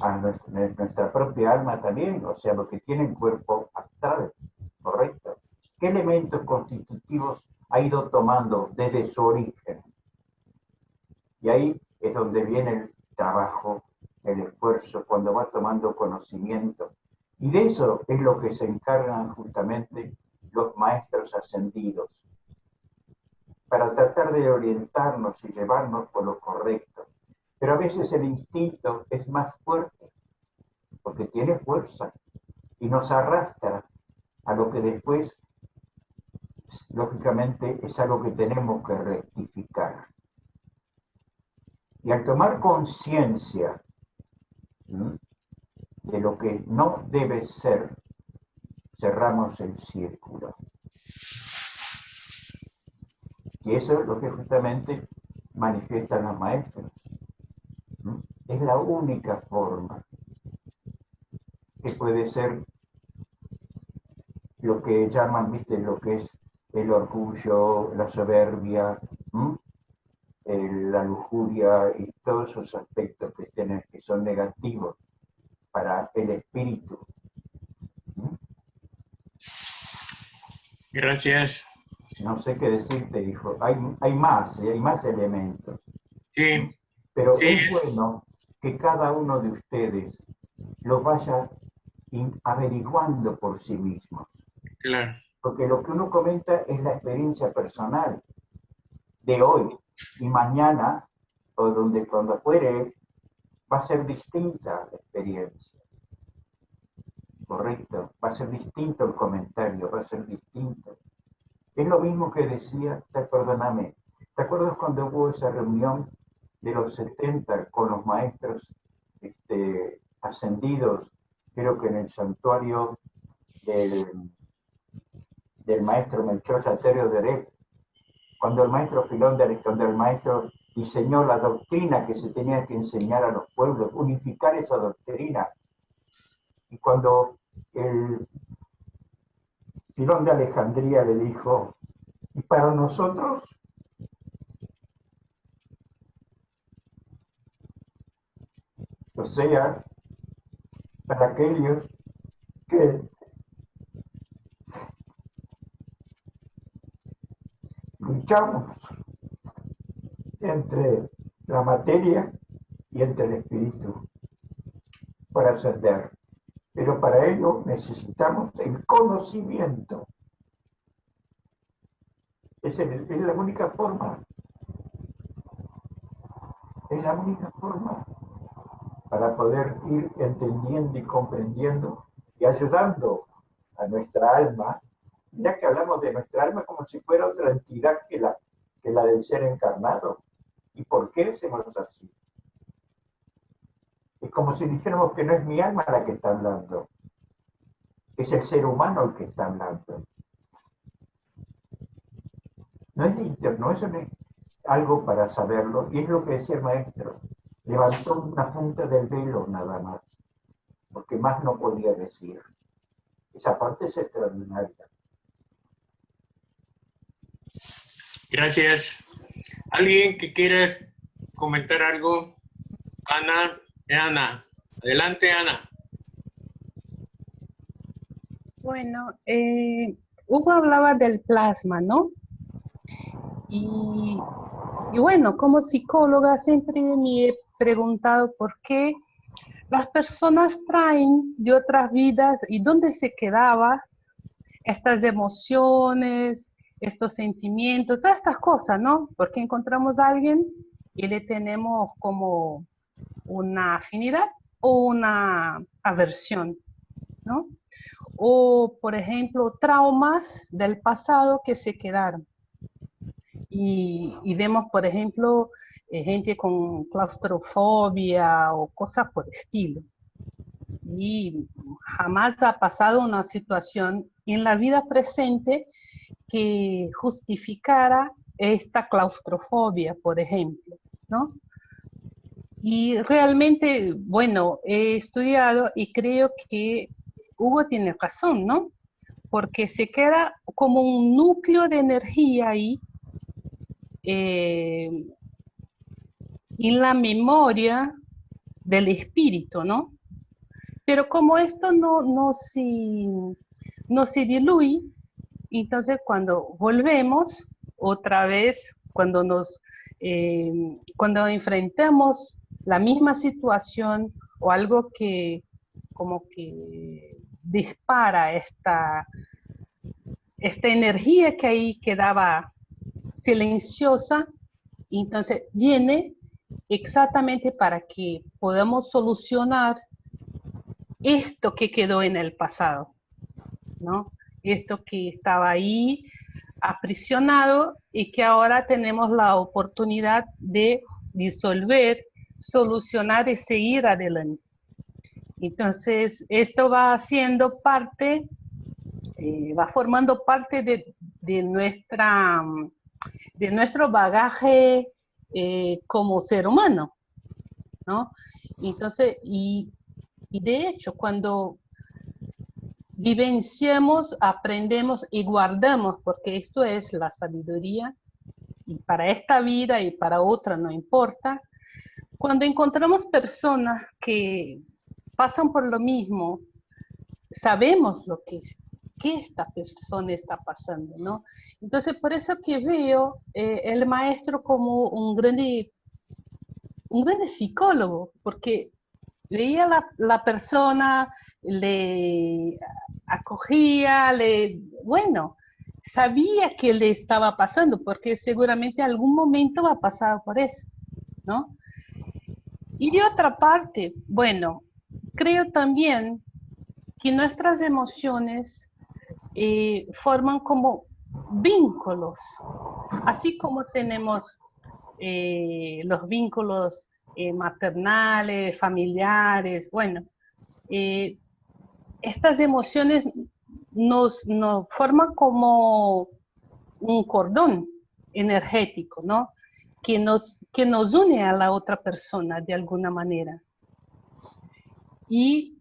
a nuestra propia alma también, o sea, lo que tiene cuerpo astral, correcto. ¿Qué elementos constitutivos ha ido tomando desde su origen? Y ahí es donde viene el trabajo, el esfuerzo, cuando va tomando conocimiento. Y de eso es lo que se encargan justamente los maestros ascendidos, para tratar de orientarnos y llevarnos por lo correcto. Pero a veces el instinto es más fuerte, porque tiene fuerza, y nos arrastra a lo que después, lógicamente, es algo que tenemos que rectificar. Y al tomar conciencia de lo que no debe ser, cerramos el círculo. Y eso es lo que justamente manifiestan los maestros. Es la única forma que puede ser lo que llaman, viste, lo que es el orgullo, la soberbia, la lujuria y todos esos aspectos que son negativos para el espíritu. Gracias. No sé qué decirte, hijo. Hay más elementos. Sí. Pero sí, es bueno que cada uno de ustedes lo vaya averiguando por sí mismos. Claro. Porque lo que uno comenta es la experiencia personal de hoy y mañana, o cuando fuere, va a ser distinta la experiencia. Correcto, va a ser distinto el comentario, va a ser distinto. Es lo mismo que decía, perdóname, ¿te acuerdas cuando hubo esa reunión de los 70 con los maestros ascendidos, creo que en el santuario del maestro Melchor Salterio de Eret, cuando el maestro Filón de Alejandro, el maestro diseñó la doctrina que se tenía que enseñar a los pueblos, unificar esa doctrina? Y cuando el Filón de Alejandría le dijo, ¿y para nosotros? O sea, para aquellos que luchamos entre la materia y entre el espíritu para ascender. Pero para ello necesitamos el conocimiento. Es la única forma. Es la única forma para poder ir entendiendo y comprendiendo y ayudando a nuestra alma. Ya que hablamos de nuestra alma como si fuera otra entidad que la del ser encarnado. ¿Y por qué hacemos así? Es como si dijéramos que no es mi alma la que está hablando. Es el ser humano el que está hablando. No es interno, eso no es algo para saberlo. Y es lo que decía el maestro. Levantó una punta del velo nada más. Porque más no podía decir. Esa parte es extraordinaria. Gracias. ¿Alguien que quiera comentar algo? Ana. Adelante, Ana. Bueno, Hugo hablaba del plasma, ¿no? Y bueno, como psicóloga siempre me he preguntado por qué las personas traen de otras vidas y dónde se quedaba estas emociones, estos sentimientos, todas estas cosas, ¿no? Porque encontramos a alguien y le tenemos como una afinidad o una aversión, ¿no? O, por ejemplo, traumas del pasado que se quedaron. Y vemos, por ejemplo, gente con claustrofobia o cosas por el estilo. Y jamás ha pasado una situación en la vida presente que justificara esta claustrofobia, por ejemplo, ¿no? Y realmente, bueno, he estudiado y creo que Hugo tiene razón, ¿no? Porque se queda como un núcleo de energía ahí en la memoria del espíritu, ¿no? Pero como esto no se diluye, entonces cuando volvemos otra vez, cuando enfrentamos la misma situación o algo que como que dispara esta energía que ahí quedaba silenciosa, entonces viene exactamente para que podamos solucionar esto que quedó en el pasado, ¿no? Esto que estaba ahí aprisionado y que ahora tenemos la oportunidad de disolver, solucionar y seguir adelante. Entonces, esto va haciendo parte, va formando parte de nuestro bagaje como ser humano, ¿no? Entonces, y de hecho, cuando vivenciamos, aprendemos y guardamos, porque esto es la sabiduría, y para esta vida y para otra no importa, cuando encontramos personas que pasan por lo mismo, sabemos lo que esta persona está pasando, ¿no? Entonces, por eso que veo el maestro como un grande psicólogo, porque veía la persona, le acogía, bueno, sabía que le estaba pasando, porque seguramente algún momento ha pasado por eso, ¿no? Y de otra parte, bueno, creo también que nuestras emociones forman como vínculos, así como tenemos los vínculos maternales, familiares, bueno, estas emociones nos forman como un cordón energético, ¿no? Que nos une a la otra persona de alguna manera. Y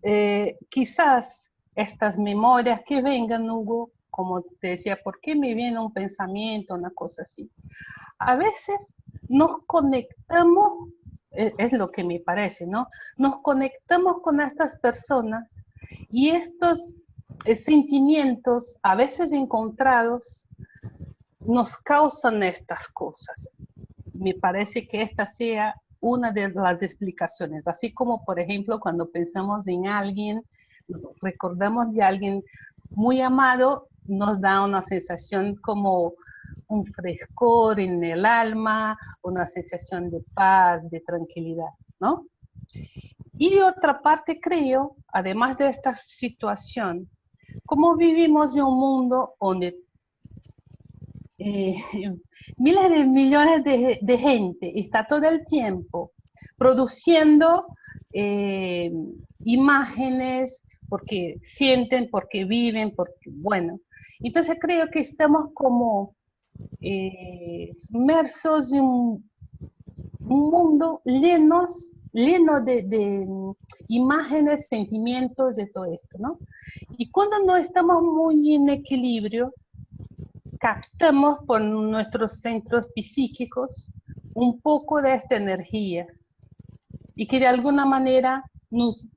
quizás estas memorias que vengan, Hugo, como te decía, ¿por qué me viene un pensamiento, una cosa así? A veces nos conectamos, es lo que me parece, ¿no? Nos conectamos con estas personas y estos sentimientos, a veces encontrados, nos causan estas cosas. Me parece que esta sea una de las explicaciones, así como, por ejemplo, cuando pensamos en alguien, nos recordamos de alguien muy amado, nos da una sensación como un frescor en el alma, una sensación de paz, de tranquilidad, ¿no? Y de otra parte creo, además de esta situación, como vivimos en un mundo donde miles de millones de gente está todo el tiempo produciendo imágenes, porque sienten, porque viven, porque, bueno, entonces creo que estamos como inmersos en un mundo llenos lleno de imágenes, sentimientos, de todo esto, ¿no? Y cuando no estamos muy en equilibrio, captamos por nuestros centros psíquicos un poco de esta energía y que de alguna manera nos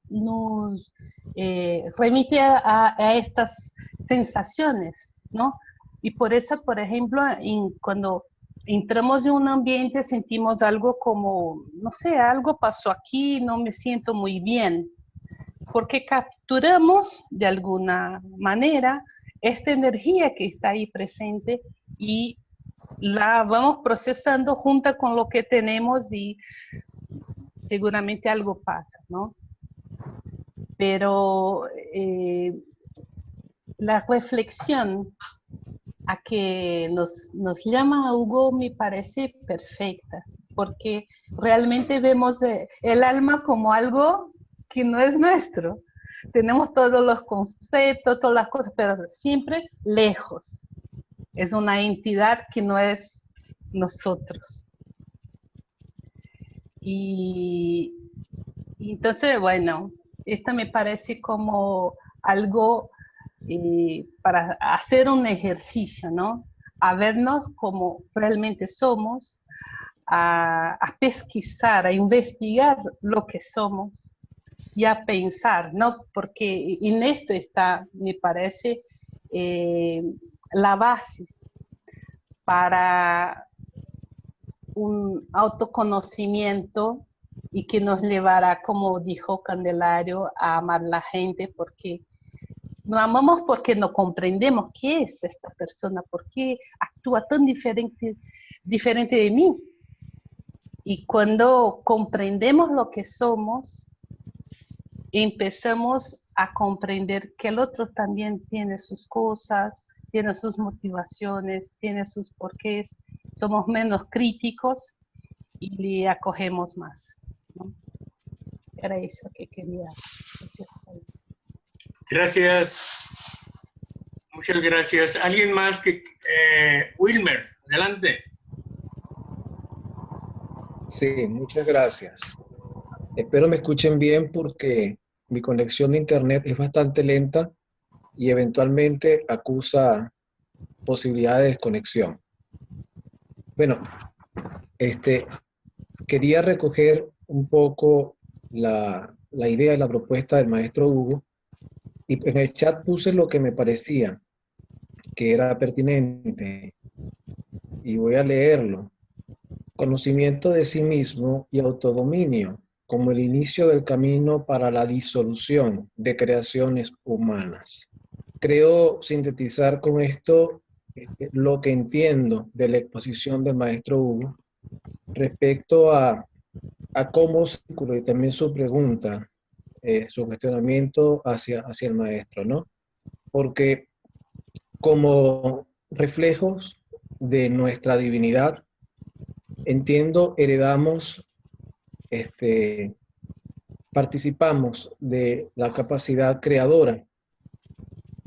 remite a estas sensaciones, ¿no? Y por eso, por ejemplo, cuando entramos en un ambiente sentimos algo como, no sé, algo pasó aquí, no me siento muy bien, porque capturamos de alguna manera esta energía que está ahí presente y la vamos procesando junto con lo que tenemos y seguramente algo pasa, ¿no? Pero la reflexión a que nos llama Hugo me parece perfecta, porque realmente vemos el alma como algo que no es nuestro. Tenemos todos los conceptos, todas las cosas, pero siempre lejos. Es una entidad que no es nosotros. Y entonces, bueno, esto me parece como algo para hacer un ejercicio, ¿no? A vernos como realmente somos, a pesquisar, a investigar lo que somos y a pensar, ¿no? Porque en esto está, me parece, la base para un autoconocimiento y que nos llevará, como dijo Candelario, a amar a la gente, porque no amamos porque no comprendemos qué es esta persona, por qué actúa tan diferente de mí. Y cuando comprendemos lo que somos, empezamos a comprender que el otro también tiene sus cosas, tiene sus motivaciones, tiene sus porqués, somos menos críticos y le acogemos más, ¿no? Era eso que quería decir. Gracias. Muchas gracias. ¿Alguien más que... Wilmer, adelante. Sí, muchas gracias. Espero me escuchen bien porque mi conexión de internet es bastante lenta y eventualmente acusa posibilidad de desconexión. Bueno, quería recoger un poco la idea y la propuesta del maestro Hugo y en el chat puse lo que me parecía que era pertinente y voy a leerlo. Conocimiento de sí mismo y autodominio como el inicio del camino para la disolución de creaciones humanas. Creo sintetizar con esto lo que entiendo de la exposición del maestro Hugo respecto a cómo circuló y también su pregunta, su cuestionamiento hacia el maestro, ¿no? Porque como reflejos de nuestra divinidad, entiendo, heredamos, participamos de la capacidad creadora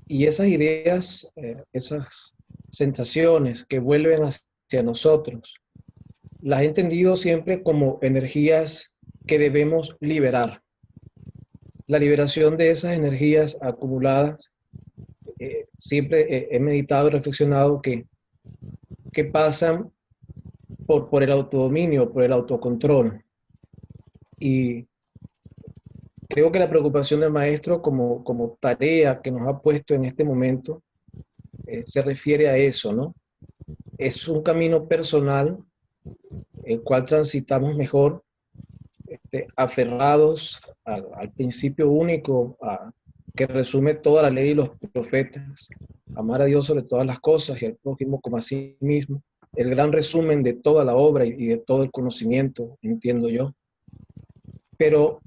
y esas ideas, esas sensaciones que vuelven hacia nosotros, las he entendido siempre como energías que debemos liberar. La liberación de esas energías acumuladas, siempre he meditado y reflexionado que pasan por el autodominio, por el autocontrol. Y creo que la preocupación del maestro como tarea que nos ha puesto en este momento se refiere a eso, ¿no? Es un camino personal el cual transitamos mejor, aferrados al principio único que resume toda la ley y los profetas, amar a Dios sobre todas las cosas y al prójimo como a sí mismo, el gran resumen de toda la obra y de todo el conocimiento, entiendo yo. Pero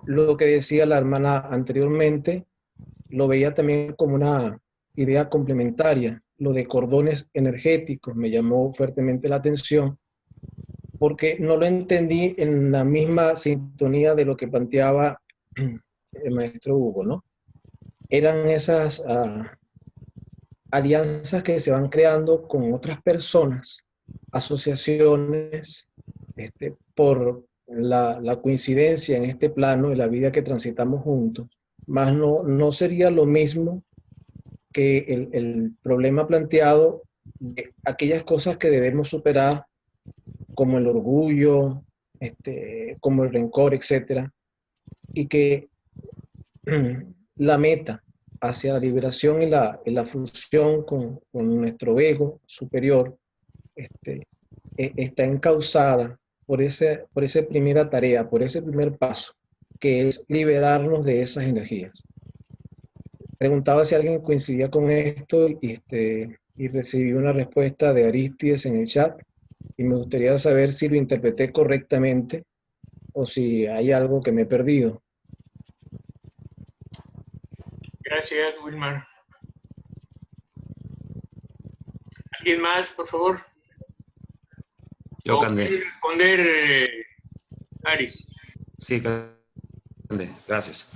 lo que decía la hermana anteriormente, lo veía también como una idea complementaria. Lo de cordones energéticos me llamó fuertemente la atención porque no lo entendí en la misma sintonía de lo que planteaba el maestro Hugo, ¿no? Eran esas alianzas que se van creando con otras personas, asociaciones, por la coincidencia en este plano de la vida que transitamos juntos, más no sería lo mismo que el problema planteado de aquellas cosas que debemos superar, como el orgullo, como el rencor, etc. Y que la meta hacia la liberación y la fusión con nuestro ego superior está encauzada por esa primera tarea, por ese primer paso, que es liberarnos de esas energías. Preguntaba si alguien coincidía con esto y recibí una respuesta de Aristides en el chat, y me gustaría saber si lo interpreté correctamente o si hay algo que me he perdido. Gracias, Wilmar. ¿Alguien más, por favor? Yo, Candé. ¿Quiere responder, Aris? Sí, Candé, gracias.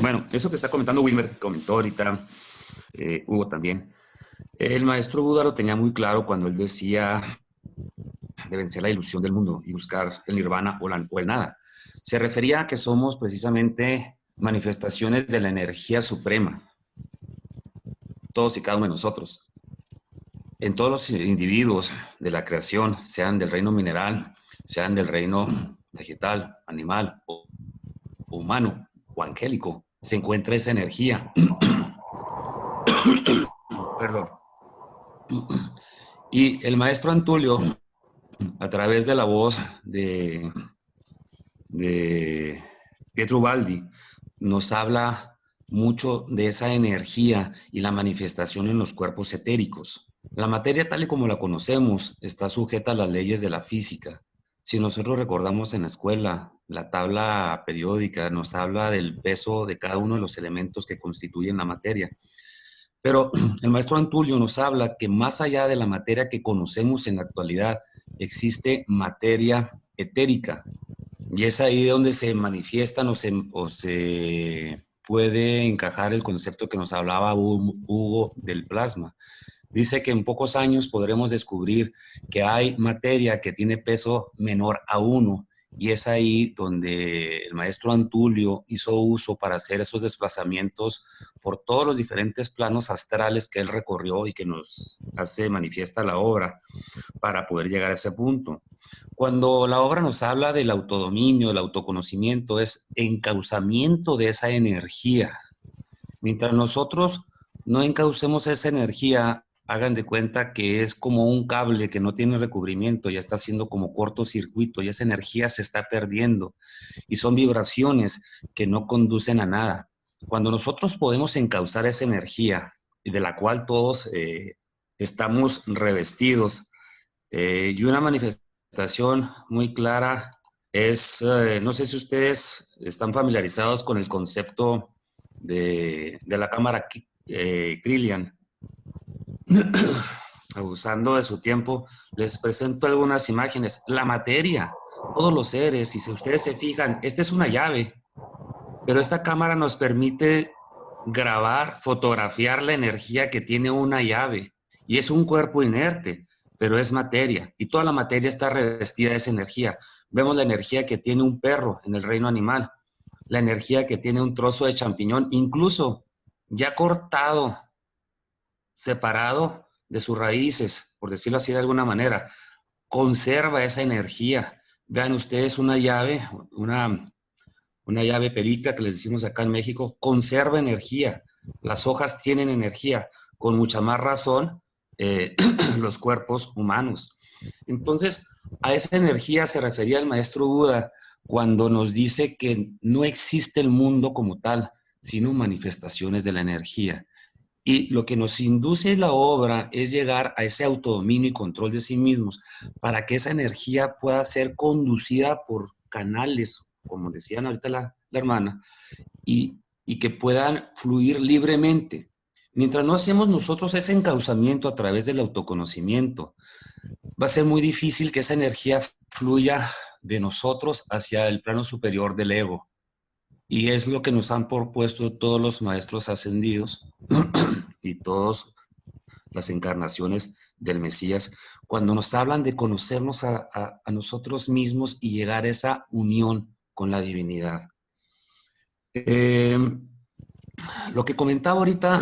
Bueno, eso que está comentando Wilmer, que comentó ahorita, Hugo también, el maestro Buda lo tenía muy claro cuando él decía de vencer la ilusión del mundo y buscar el nirvana o el nada. Se refería a que somos precisamente manifestaciones de la energía suprema, todos y cada uno de nosotros. En todos los individuos de la creación, sean del reino mineral, sean del reino vegetal, animal o humano o angélico, se encuentra esa energía. Perdón. Y el maestro Antulio, a través de la voz de Pietro Baldi, nos habla mucho de esa energía y la manifestación en los cuerpos etéricos. La materia tal y como la conocemos está sujeta a las leyes de la física. Si nosotros recordamos en la escuela, la tabla periódica nos habla del peso de cada uno de los elementos que constituyen la materia. Pero el maestro Antulio nos habla que más allá de la materia que conocemos en la actualidad, existe materia etérica. Y es ahí donde se manifiestan o se puede encajar el concepto que nos hablaba Hugo del plasma. Dice que en pocos años podremos descubrir que hay materia que tiene peso menor a 1, y es ahí donde el maestro Antulio hizo uso para hacer esos desplazamientos por todos los diferentes planos astrales que él recorrió y que nos hace manifiesta la obra para poder llegar a ese punto. Cuando la obra nos habla del autodominio, el autoconocimiento, es encauzamiento de esa energía. Mientras nosotros no encaucemos esa energía, hagan de cuenta que es como un cable que no tiene recubrimiento, ya está haciendo como cortocircuito y esa energía se está perdiendo. Y son vibraciones que no conducen a nada. Cuando nosotros podemos encauzar esa energía, de la cual todos estamos revestidos, y una manifestación muy clara es, no sé si ustedes están familiarizados con el concepto de la cámara Kirlian. Abusando de su tiempo, les presento algunas imágenes. La materia, todos los seres, y si ustedes se fijan, esta es una llave, pero esta cámara nos permite grabar, fotografiar la energía que tiene una llave, y es un cuerpo inerte, pero es materia, y toda la materia está revestida de esa energía. Vemos la energía que tiene un perro en el reino animal, la energía que tiene un trozo de champiñón, incluso ya cortado, separado de sus raíces, por decirlo así de alguna manera, conserva esa energía. Vean ustedes una llave, una llave perica que les decimos acá en México, conserva energía. Las hojas tienen energía, con mucha más razón los cuerpos humanos. Entonces, a esa energía se refería el maestro Buda cuando nos dice que no existe el mundo como tal, sino manifestaciones de la energía. Y lo que nos induce la obra es llegar a ese autodominio y control de sí mismos para que esa energía pueda ser conducida por canales, como decían ahorita la hermana, y que puedan fluir libremente. Mientras no hacemos nosotros ese encauzamiento a través del autoconocimiento, va a ser muy difícil que esa energía fluya de nosotros hacia el plano superior del ego. Y es lo que nos han propuesto todos los maestros ascendidos y todas las encarnaciones del Mesías, cuando nos hablan de conocernos a nosotros mismos y llegar a esa unión con la divinidad. Lo que comentaba ahorita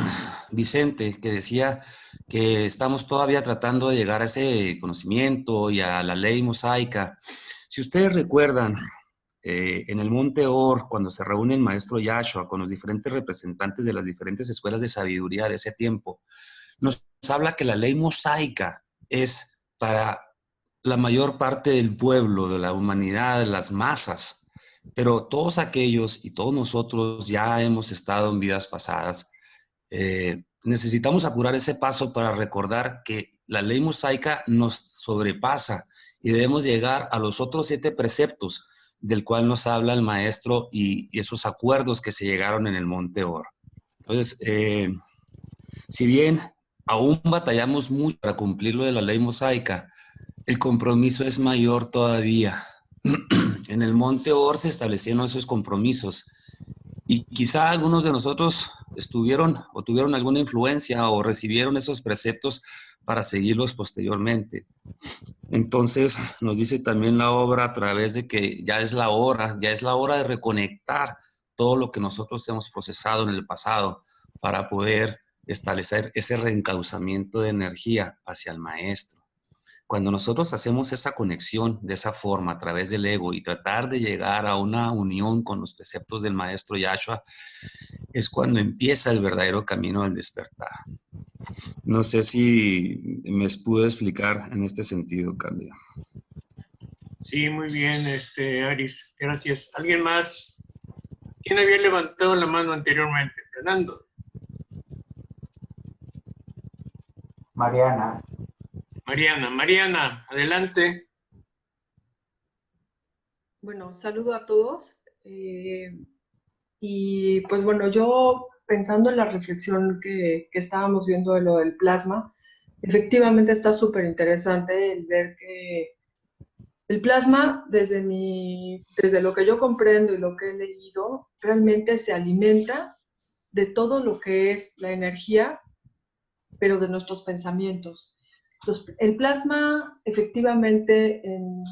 Vicente, que decía que estamos todavía tratando de llegar a ese conocimiento y a la ley mosaica. Si ustedes recuerdan, en el Monte Or, cuando se reúne el maestro Yahshua con los diferentes representantes de las diferentes escuelas de sabiduría de ese tiempo, nos habla que la ley mosaica es para la mayor parte del pueblo, de la humanidad, de las masas. Pero todos aquellos y todos nosotros ya hemos estado en vidas pasadas. Necesitamos apurar ese paso para recordar que la ley mosaica nos sobrepasa y debemos llegar a los otros 7 preceptos del cual nos habla el maestro y esos acuerdos que se llegaron en el Monte Or. Entonces, si bien aún batallamos mucho para cumplir lo de la ley mosaica, el compromiso es mayor todavía. En el Monte Or se establecieron esos compromisos y quizá algunos de nosotros estuvieron o tuvieron alguna influencia o recibieron esos preceptos para seguirlos posteriormente. Entonces nos dice también la obra a través de que ya es la hora de reconectar todo lo que nosotros hemos procesado en el pasado para poder establecer ese reencauzamiento de energía hacia el maestro. Cuando nosotros hacemos esa conexión de esa forma a través del ego y tratar de llegar a una unión con los preceptos del maestro Yahshua, es cuando empieza el verdadero camino del despertar. No sé si me pude explicar en este sentido, Cándido. Sí, muy bien, Aris, gracias. ¿Alguien más? ¿Quién había levantado la mano anteriormente? Fernando. Mariana. Mariana, adelante. Bueno, saludo a todos. Y pues bueno, yo pensando en la reflexión que estábamos viendo de lo del plasma, efectivamente está súper interesante el ver que el plasma, desde lo que yo comprendo y lo que he leído, realmente se alimenta de todo lo que es la energía, pero de nuestros pensamientos. Entonces, el plasma, efectivamente, en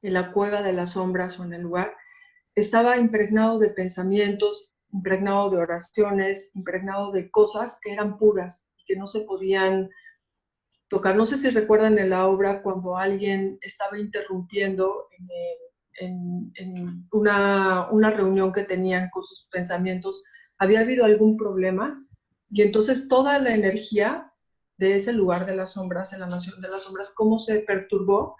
la cueva de las sombras o en el lugar, estaba impregnado de pensamientos, impregnado de oraciones, impregnado de cosas que eran puras y que no se podían tocar. No sé si recuerdan en la obra cuando alguien estaba interrumpiendo en una reunión que tenían con sus pensamientos, había habido algún problema y entonces toda la energía de ese lugar de las sombras, en la mansión de las sombras, cómo se perturbó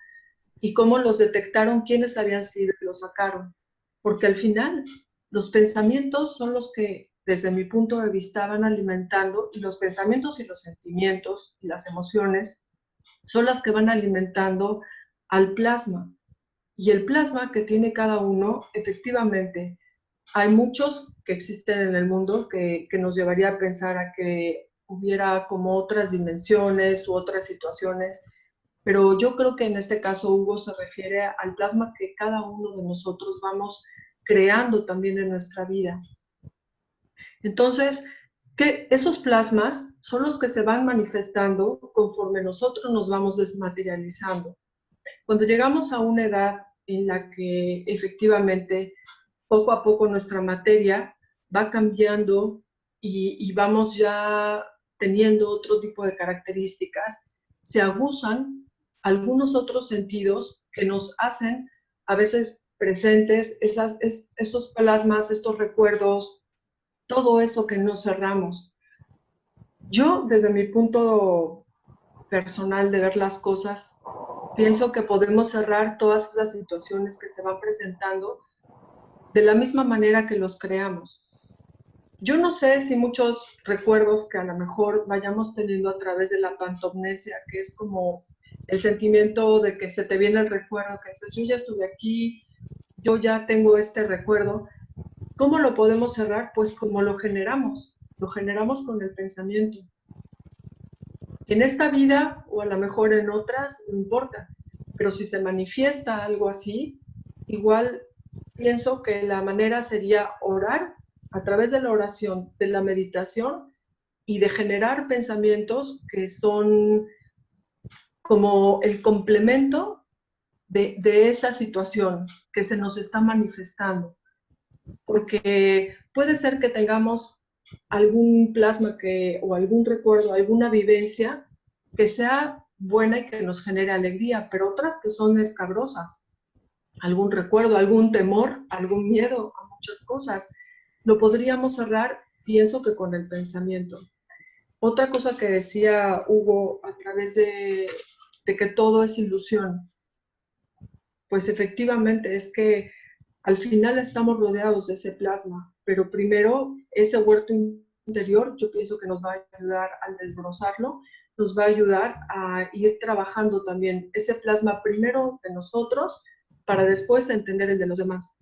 y cómo los detectaron, quiénes habían sido y los sacaron. Porque al final los pensamientos son los que, desde mi punto de vista, van alimentando, y los pensamientos y los sentimientos y las emociones son las que van alimentando al plasma. Y el plasma que tiene cada uno, efectivamente, hay muchos que existen en el mundo que nos llevaría a pensar a que hubiera como otras dimensiones u otras situaciones, pero yo creo que en este caso Hugo se refiere al plasma que cada uno de nosotros vamos creando también en nuestra vida. Entonces, que esos plasmas son los que se van manifestando conforme nosotros nos vamos desmaterializando. Cuando llegamos a una edad en la que efectivamente poco a poco nuestra materia va cambiando y vamos ya teniendo otro tipo de características, se aguzan algunos otros sentidos que nos hacen a veces presentes esos plasmas, estos recuerdos, todo eso que no cerramos. Yo, desde mi punto personal de ver las cosas, pienso que podemos cerrar todas esas situaciones que se van presentando de la misma manera que los creamos. Yo no sé si muchos recuerdos que a lo mejor vayamos teniendo a través de la pantomnesia, que es como el sentimiento de que se te viene el recuerdo, que dices, yo ya estuve aquí, yo ya tengo este recuerdo. ¿Cómo lo podemos cerrar? Pues como lo generamos con el pensamiento. En esta vida, o a lo mejor en otras, no importa, pero si se manifiesta algo así, igual pienso que la manera sería orar a través de la oración, de la meditación y de generar pensamientos que son como el complemento de esa situación que se nos está manifestando. Porque puede ser que tengamos algún plasma o algún recuerdo, alguna vivencia que sea buena y que nos genere alegría, pero otras que son escabrosas. Algún recuerdo, algún temor, algún miedo a muchas cosas. Lo podríamos cerrar, pienso que con el pensamiento. Otra cosa que decía Hugo a través de que todo es ilusión, pues efectivamente es que al final estamos rodeados de ese plasma, pero primero ese huerto interior yo pienso que nos va a ayudar al desbrozarlo, nos va a ayudar a ir trabajando también ese plasma primero de nosotros para después entender el de los demás.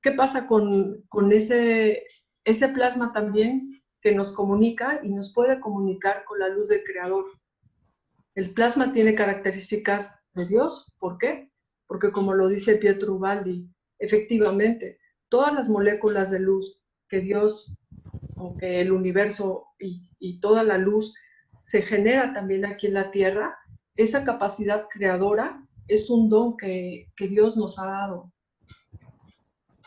¿Qué pasa con ese plasma también que nos comunica y nos puede comunicar con la luz del Creador? El plasma tiene características de Dios. ¿Por qué? Porque como lo dice Pietro Ubaldi, efectivamente, todas las moléculas de luz que Dios, o que el universo y toda la luz se genera también aquí en la Tierra, esa capacidad creadora es un don que Dios nos ha dado.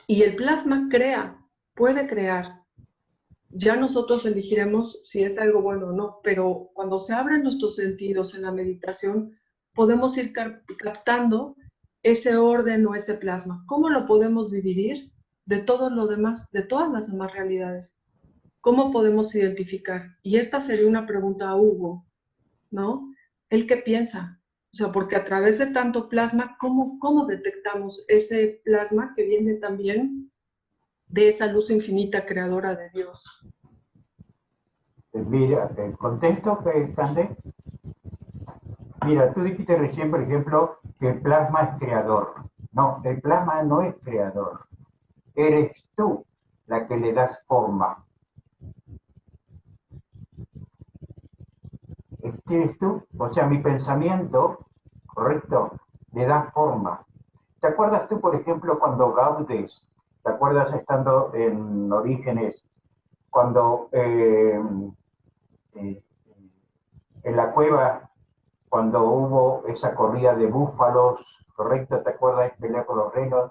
Y el plasma crea, puede crear. Ya nosotros elegiremos si es algo bueno o no, pero cuando se abren nuestros sentidos en la meditación, podemos ir captando ese orden o ese plasma. ¿Cómo lo podemos dividir de todo lo demás, de todas las demás realidades? ¿Cómo podemos identificar? Y esta sería una pregunta a Hugo, ¿no? ¿Él qué piensa? O sea, porque a través de tanto plasma, ¿cómo detectamos ese plasma que viene también de esa luz infinita creadora de Dios? Mira, el contexto que Cande. Mira, tú dijiste recién, por ejemplo, que el plasma es creador. No, el plasma no es creador. Eres tú la que le das forma. Eres tú, o sea, mi pensamiento, correcto, le da forma. ¿Te acuerdas tú, por ejemplo, cuando Gaudes, te acuerdas estando en Orígenes, cuando en la cueva, cuando hubo esa corrida de búfalos, correcto, te acuerdas, pelea con los renos,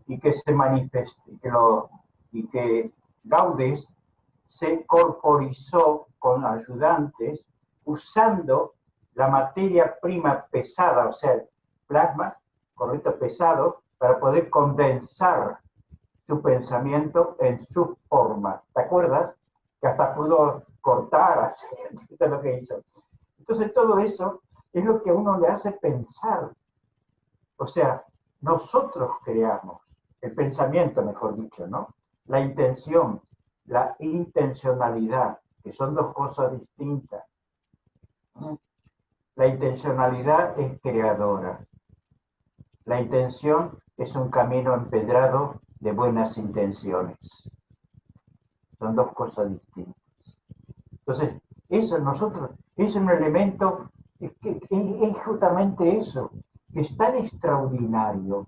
y que se manifestó, y que Gaudes se corporizó con ayudantes usando la materia prima pesada, o sea, el plasma, correcto, pesado, para poder condensar su pensamiento en su forma. ¿Te acuerdas? Que hasta pudo cortar, hacer, esto es lo que hizo. Entonces todo eso es lo que a uno le hace pensar. O sea, nosotros creamos el pensamiento, mejor dicho, ¿no? La intención, la intencionalidad, que son dos cosas distintas. La intencionalidad es creadora. La intención es un camino empedrado de buenas intenciones. Son dos cosas distintas. Entonces, eso nosotros, es un elemento que es justamente eso, que es tan extraordinario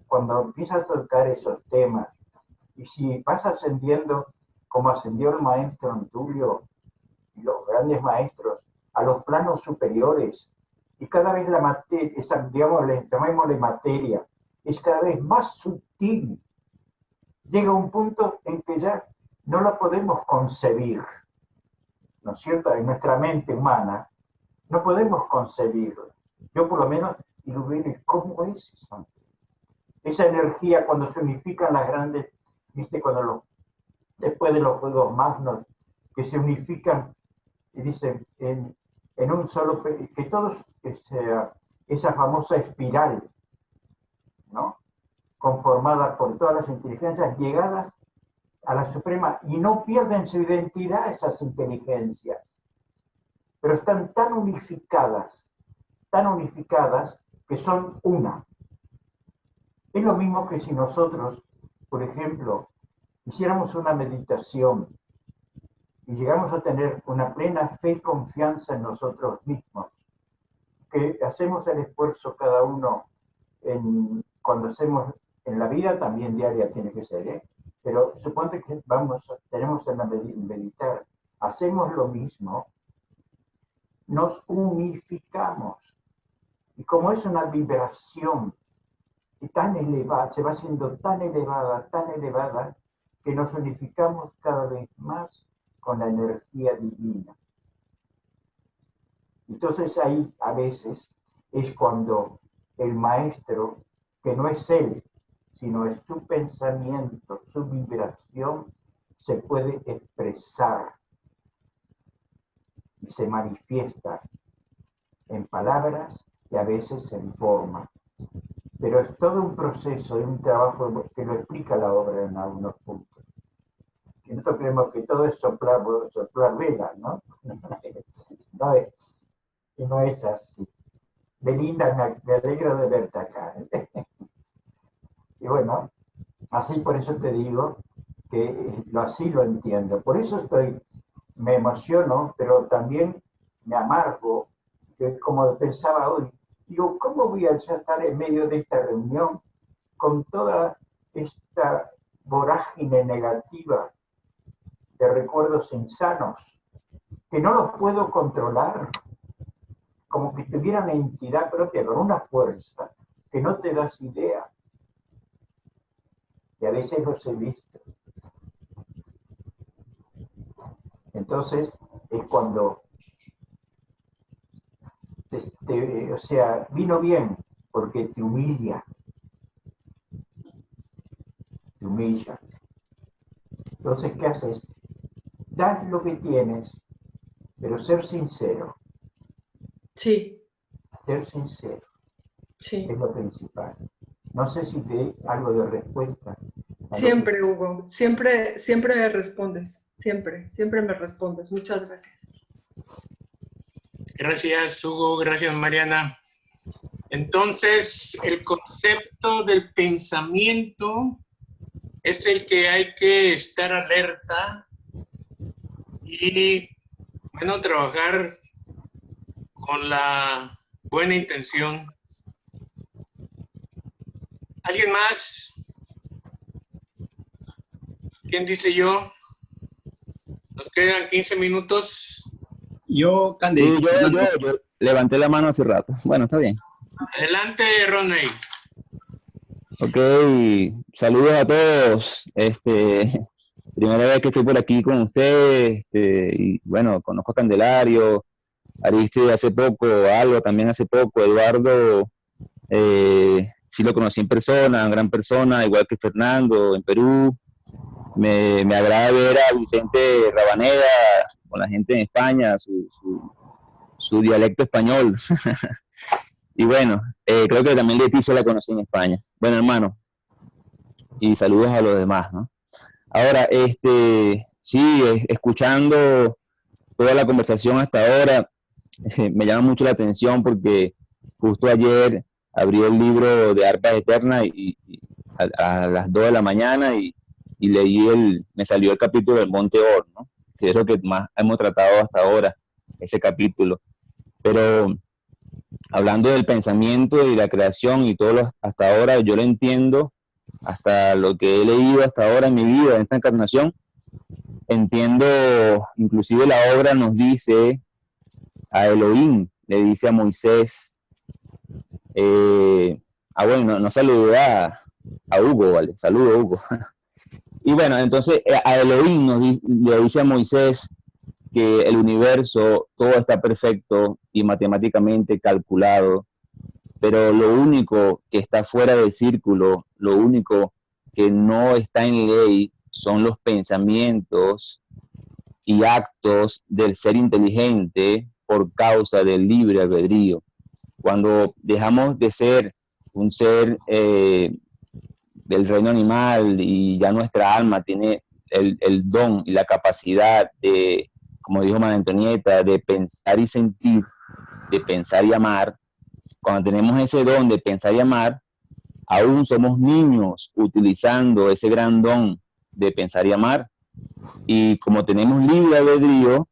cuando empiezas a tocar esos temas. Y si vas ascendiendo, como ascendió el maestro Antulio y los grandes maestros, a los planos superiores, y cada vez la materia, digamos, llamémosle materia, es cada vez más sutil. Llega un punto en que ya no la podemos concebir, ¿no es cierto? En nuestra mente humana no podemos concebirlo. Yo por lo menos ilumino cómo es eso. Esa energía cuando se unifican las grandes, viste, cuando después de los juegos magnos, que se unifican y dicen en un solo, que todos, esa famosa espiral, ¿no? Conformada por todas las inteligencias llegadas a la suprema, y no pierden su identidad esas inteligencias, pero están tan unificadas que son una. Es lo mismo que si nosotros, por ejemplo, hiciéramos una meditación y llegamos a tener una plena fe y confianza en nosotros mismos, que hacemos el esfuerzo cada uno cuando hacemos en la vida también diaria tiene que ser, pero suponte que tenemos en meditar, hacemos lo mismo, nos unificamos. Y como es una vibración tan elevada, se va haciendo tan elevada, que nos unificamos cada vez más con la energía divina. Entonces ahí a veces es cuando el maestro, que no es él, sino es su pensamiento, su vibración, se puede expresar y se manifiesta en palabras y a veces en forma. Pero es todo un proceso y un trabajo que lo explica la obra en algunos puntos. Y nosotros creemos que todo es soplar velas, ¿no? No es así. Belinda, me alegro de verte acá. Y bueno, así por eso te digo que así lo entiendo. Por eso me emociono, pero también me amargo, que como pensaba hoy, digo, ¿cómo voy a estar en medio de esta reunión con toda esta vorágine negativa de recuerdos insanos, que no los puedo controlar, como que tuviera una entidad propia con una fuerza que no te das idea? Y a veces los he visto. Entonces es cuando o sea, vino bien porque te humilla. Te humilla. Entonces, ¿qué haces? Das lo que tienes, pero ser sincero. Sí. Ser sincero. Sí. Es lo principal. No sé si te algo de respuesta. Siempre, Hugo. Siempre me respondes. Siempre me respondes. Muchas gracias. Gracias, Hugo. Gracias, Mariana. Entonces, el concepto del pensamiento es el que hay que estar alerta y, bueno, trabajar con la buena intención. ¿Alguien más? ¿Quién dice yo? Nos quedan 15 minutos. Yo, Candy. Sí, yo levanté la mano hace rato. Bueno, está bien. Adelante, Roney. Ok, saludos a todos. Primera vez que estoy por aquí con ustedes. Y bueno, conozco a Candelario, Aristide hace poco, Alba también hace poco, Eduardo, sí lo conocí en persona, gran persona, igual que Fernando en Perú. Me agrada ver a Vicente Rabaneda con la gente en España, su dialecto español. Y bueno, creo que también Leticia la conocí en España. Bueno, hermano, y saludos a los demás, ¿no? Ahora, sí, escuchando toda la conversación hasta ahora, me llama mucho la atención porque justo ayer abrí el libro de Arpas Eternas y a las 2 de la mañana y me salió el capítulo del Monte Or, ¿no? Que es lo que más hemos tratado hasta ahora, ese capítulo. Pero hablando del pensamiento y la creación y todo hasta ahora, yo lo entiendo, hasta lo que he leído hasta ahora en mi vida, en esta encarnación, entiendo, inclusive la obra nos dice a Elohim, le dice a Moisés, bueno, no saludé a Hugo, ¿vale? Saludo, Hugo. Y bueno, entonces a Elohim le dice a Moisés que el universo, todo está perfecto y matemáticamente calculado, pero lo único que está fuera del círculo, lo único que no está en ley son los pensamientos y actos del ser inteligente por causa del libre albedrío. Cuando dejamos de ser un ser del reino animal y ya nuestra alma tiene el don y la capacidad de, como dijo María Antonieta, de pensar y sentir, de pensar y amar, cuando tenemos ese don de pensar y amar, aún somos niños utilizando ese gran don de pensar y amar. Y como tenemos libre albedrío,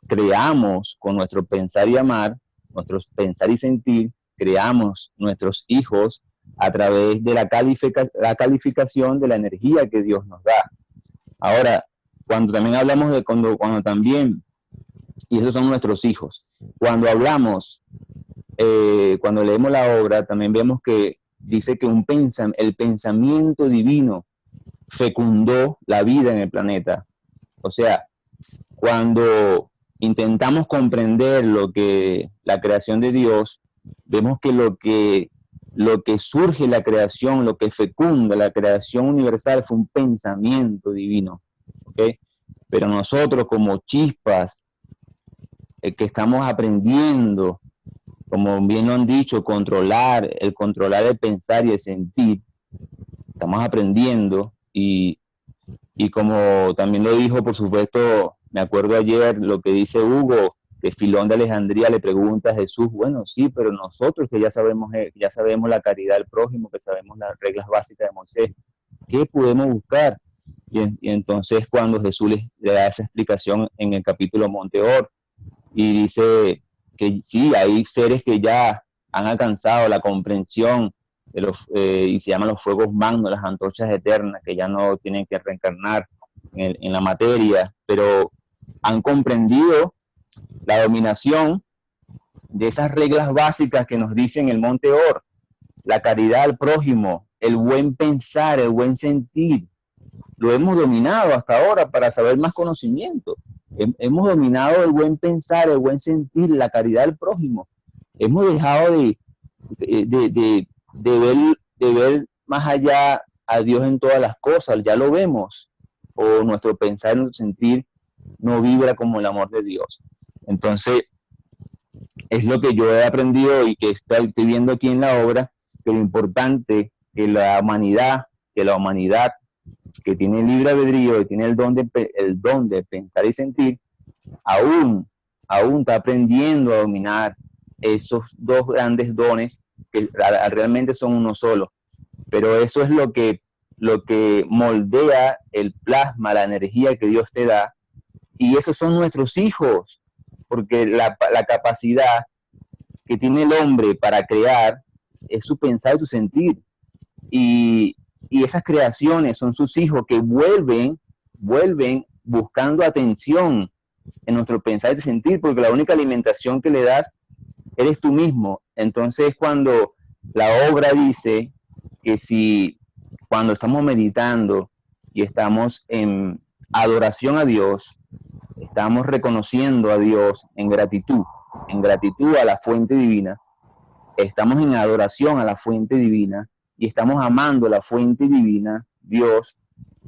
creamos con nuestro pensar y amar, nuestro pensar y sentir, creamos nuestros hijos a través de la calificación de la energía que Dios nos da. Ahora, cuando también hablamos de cuando también, y esos son nuestros hijos, cuando hablamos, cuando leemos la obra, también vemos que dice que el pensamiento divino fecundó la vida en el planeta. O sea, cuando intentamos comprender la creación de Dios, vemos que lo que surge la creación, lo que fecunda la creación universal fue un pensamiento divino, ¿okay? Pero nosotros como chispas que estamos aprendiendo, como bien lo han dicho, controlar el pensar y el sentir, estamos aprendiendo y como también lo dijo, por supuesto, me acuerdo ayer lo que dice Hugo, que Filón de Alejandría le pregunta a Jesús, bueno, sí, pero nosotros que ya sabemos la caridad del prójimo, que sabemos las reglas básicas de Moisés, ¿qué podemos buscar? Y entonces cuando Jesús le da esa explicación en el capítulo Monteor, y dice que sí, hay seres que ya han alcanzado la comprensión y se llaman los fuegos magnos, las antorchas eternas, que ya no tienen que reencarnar en la materia, pero han comprendido la dominación de esas reglas básicas que nos dicen el Monte Or, la caridad al prójimo, el buen pensar, el buen sentir. Lo hemos dominado hasta ahora para saber más conocimiento. Hemos dominado el buen pensar, el buen sentir, la caridad al prójimo. Hemos dejado de ver más allá a Dios en todas las cosas, ya lo vemos, o nuestro pensar, nuestro sentir no vibra como el amor de Dios. Entonces, es lo que yo he aprendido y que estoy viendo aquí en la obra, que lo importante que la humanidad que tiene libre albedrío, que tiene el don de pensar y sentir, aún está aprendiendo a dominar esos dos grandes dones que realmente son uno solo. Pero eso es lo que moldea el plasma, la energía que Dios te da, y esos son nuestros hijos, porque la capacidad que tiene el hombre para crear es su pensar y su sentir, y esas creaciones son sus hijos que vuelven buscando atención en nuestro pensar y sentir, porque la única alimentación que le das eres tú mismo. Entonces, cuando la obra dice que cuando estamos meditando y estamos en adoración a Dios, estamos reconociendo a Dios en gratitud a la fuente divina, estamos en adoración a la fuente divina y estamos amando a la fuente divina, Dios,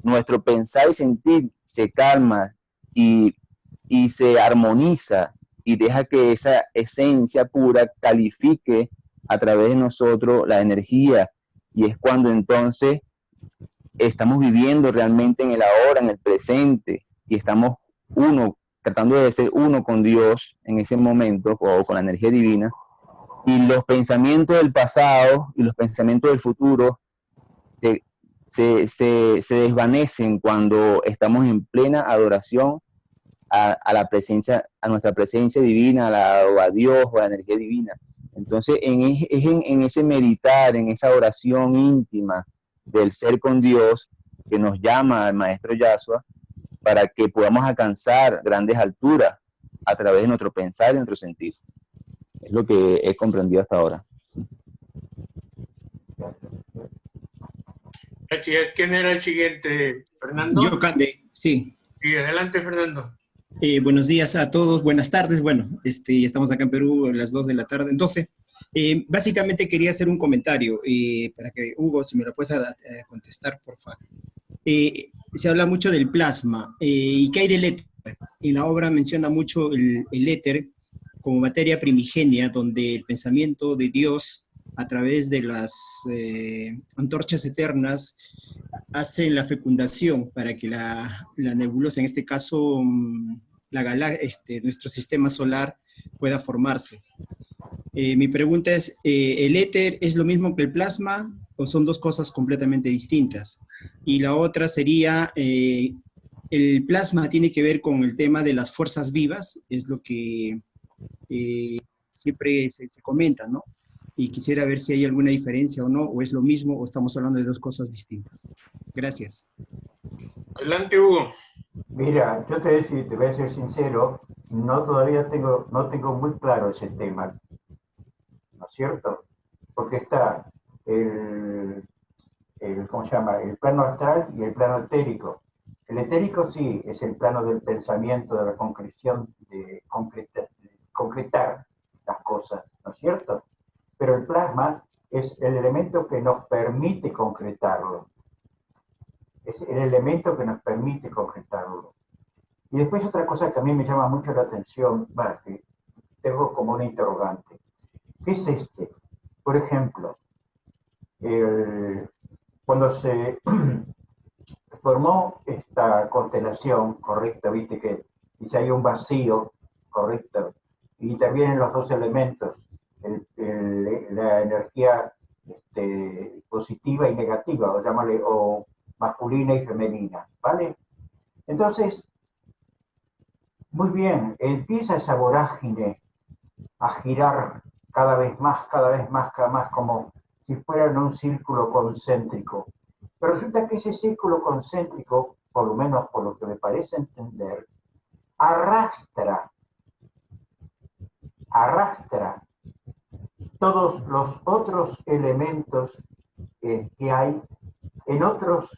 nuestro pensar y sentir se calma y se armoniza y deja que esa esencia pura califique a través de nosotros la energía, y es cuando entonces estamos viviendo realmente en el ahora, en el presente, y estamos tratando de ser uno con Dios en ese momento, o con la energía divina, y los pensamientos del pasado y los pensamientos del futuro se desvanecen cuando estamos en plena adoración a la presencia, a nuestra presencia divina, a Dios o a la energía divina. Entonces, en ese meditar, en esa oración íntima del ser con Dios que nos llama al Maestro Yahshua, para que podamos alcanzar grandes alturas a través de nuestro pensar y nuestro sentir. Es lo que he comprendido hasta ahora. Gracias. ¿Quién era el siguiente? ¿Fernando? Yo, Cande, sí. Sí, adelante, Fernando. Buenos días a todos, buenas tardes. Bueno, estamos acá en Perú a las 2 de la tarde. Entonces, básicamente quería hacer un comentario para que Hugo, si me lo puedes contestar, por favor. Se habla mucho del plasma. ¿Y qué hay del éter? En la obra menciona mucho el éter como materia primigenia, donde el pensamiento de Dios, a través de las antorchas eternas, hace la fecundación para que la nebulosa, en este caso nuestro sistema solar, pueda formarse. Mi pregunta es, ¿el éter es lo mismo que el plasma o son dos cosas completamente distintas? Y la otra sería, el plasma tiene que ver con el tema de las fuerzas vivas, es lo que siempre se comenta, ¿no? Y quisiera ver si hay alguna diferencia o no, o es lo mismo, o estamos hablando de dos cosas distintas. Gracias. Adelante, Hugo. Mira, yo te voy a ser sincero, todavía no tengo muy claro ese tema, ¿no es cierto? Porque está ¿cómo se llama? El plano astral y el plano etérico. El etérico sí, es el plano del pensamiento, de la concreción, de concretar las cosas, ¿no es cierto? Pero el plasma es el elemento que nos permite concretarlo. Es el elemento que nos permite concretarlo. Y después otra cosa que a mí me llama mucho la atención, que tengo como un interrogante. ¿Qué es este? Por ejemplo, cuando se formó esta constelación, correcto, viste que si hay un vacío, correcto, y intervienen los dos elementos, la energía positiva y negativa, o llámale, o masculina y femenina, ¿vale? Entonces, muy bien, empieza esa vorágine a girar cada vez más, como si fueran un círculo concéntrico. Pero resulta que ese círculo concéntrico, por lo menos por lo que me parece entender, arrastra todos los otros elementos que hay en otros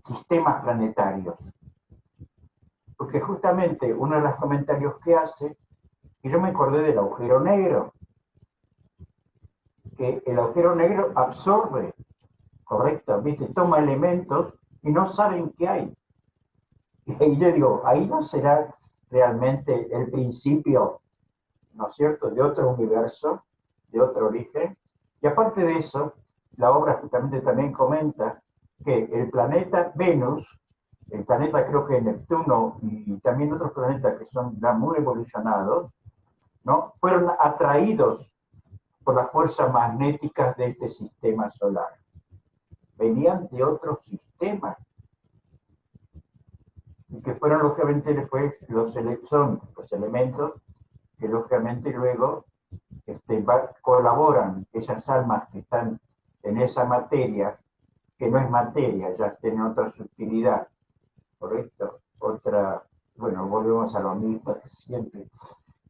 sistemas planetarios. Porque justamente uno de los comentarios que hace, y yo me acordé del agujero negro, que el agujero negro absorbe, correcto, ¿viste? Toma elementos y no saben qué hay. Y yo digo, ahí no será realmente el principio, ¿no es cierto?, de otro universo, de otro origen. Y aparte de eso, la obra justamente también comenta que el planeta Venus, el planeta creo que Neptuno y también otros planetas que son ya muy evolucionados, ¿no?, fueron atraídos por las fuerzas magnéticas de este sistema solar. Venían de otros sistemas. Y que fueron lógicamente después los elementos que lógicamente luego colaboran, esas almas que están en esa materia, que no es materia, ya tienen otra sutilidad, ¿correcto? Otra, bueno, volvemos a lo mismo que siempre,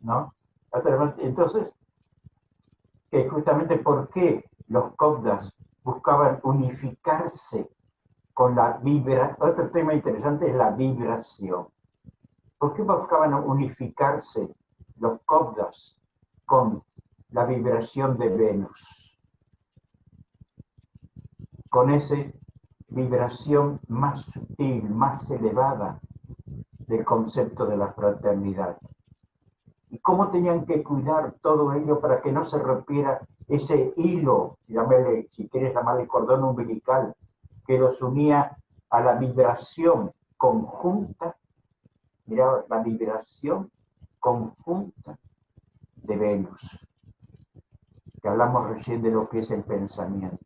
¿no? Entonces, que justamente por qué los Cobdas buscaban unificarse con la vibración. Otro tema interesante es la vibración. ¿Por qué buscaban unificarse los Cobdas con la vibración de Venus? Con esa vibración más sutil, más elevada del concepto de la fraternidad. Y cómo tenían que cuidar todo ello para que no se rompiera ese hilo, si quieres llamarle cordón umbilical, que los unía a la vibración conjunta, mira, la vibración conjunta de Venus, que hablamos recién de lo que es el pensamiento.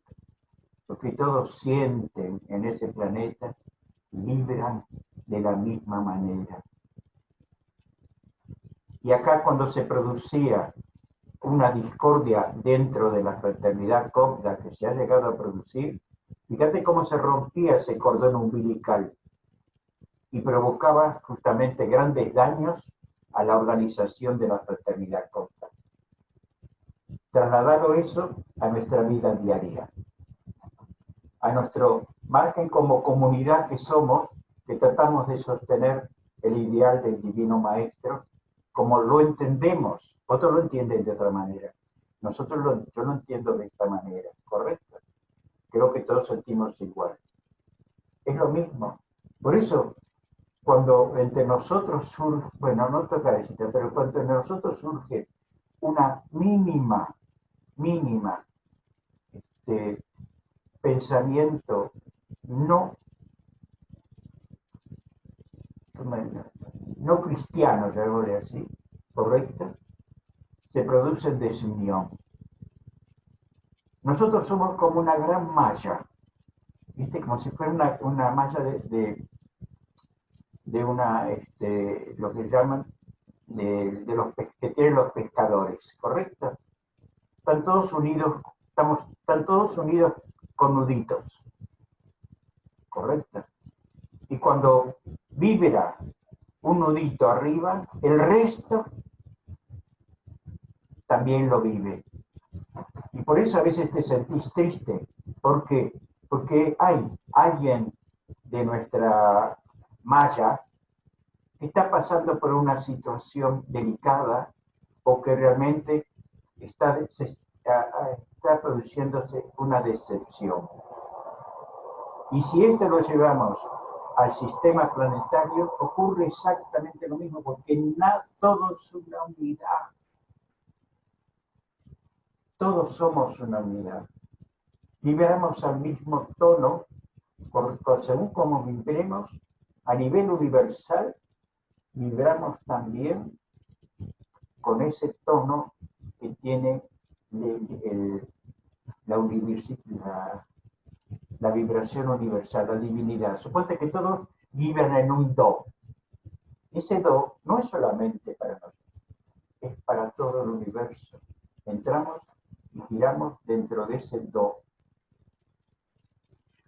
Lo que todos sienten en ese planeta, vibran de la misma manera. Y acá cuando se producía una discordia dentro de la fraternidad Cobda que se ha llegado a producir, fíjate cómo se rompía ese cordón umbilical y provocaba justamente grandes daños a la organización de la fraternidad Cobda. Trasladado eso a nuestra vida diaria, a nuestro margen como comunidad que somos, que tratamos de sostener el ideal del Divino Maestro, como lo entendemos. Otros lo entienden de otra manera. Yo lo entiendo de esta manera, ¿correcto? Creo que todos sentimos igual. Es lo mismo. Por eso, cuando entre nosotros surge, bueno, no toca decirte, pero cuando entre nosotros surge una mínima pensamiento no cristiano, llamémosle así, correcto, se produce desunión. Nosotros somos como una gran malla, ¿viste? Como si fuera una malla de lo que llaman, de los que tienen los pescadores, ¿correcto? Están todos unidos con nuditos, ¿correcto? Y cuando vibra un nudito arriba, el resto también lo vive. Y por eso a veces te sentís triste. ¿Por qué? Porque hay alguien de nuestra malla que está pasando por una situación delicada o que realmente está produciéndose una decepción. Y si esto lo llevamos al sistema planetario, ocurre exactamente lo mismo, porque todos es una unidad. Todos somos una unidad. Vibramos al mismo tono, según como vibremos, a nivel universal, vibramos también con ese tono que tiene la vibración universal, la divinidad. Suponte que todos vibran en un do. Ese do no es solamente para nosotros, es para todo el universo. Entramos y giramos dentro de ese do.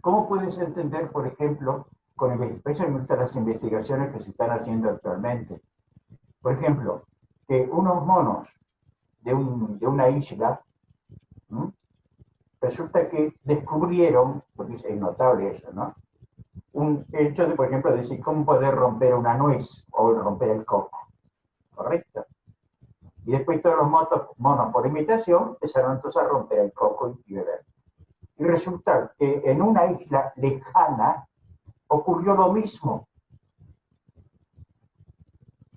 ¿Cómo puedes entender, por ejemplo, especialmente las investigaciones que se están haciendo actualmente? Por ejemplo, que unos monos de una isla, resulta que descubrieron, porque es notable eso, ¿no? Un hecho de, por ejemplo, decir cómo poder romper una nuez o romper el coco, ¿correcto? Y después todos los monos por imitación empezaron entonces a romper el coco y beber. Y resulta que en una isla lejana ocurrió lo mismo.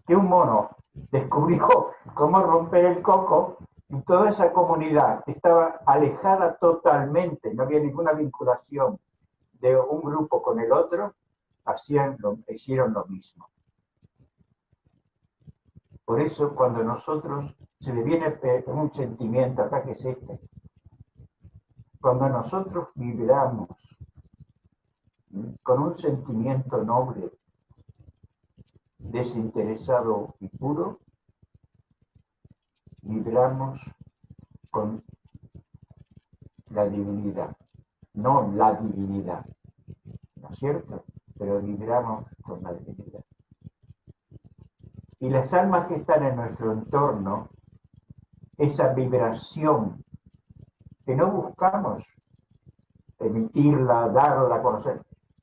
Que un mono descubrió cómo romper el coco y toda esa comunidad estaba alejada totalmente, no había ninguna vinculación de un grupo con el otro, hicieron lo mismo. Por eso cuando nosotros, se le viene un sentimiento acá que es este, cuando nosotros vibramos con un sentimiento noble, desinteresado y puro, vibramos con la divinidad, no la divinidad, ¿no es cierto? Pero vibramos con la divinidad. Y las almas que están en nuestro entorno, esa vibración que no buscamos emitirla, darla a conocer,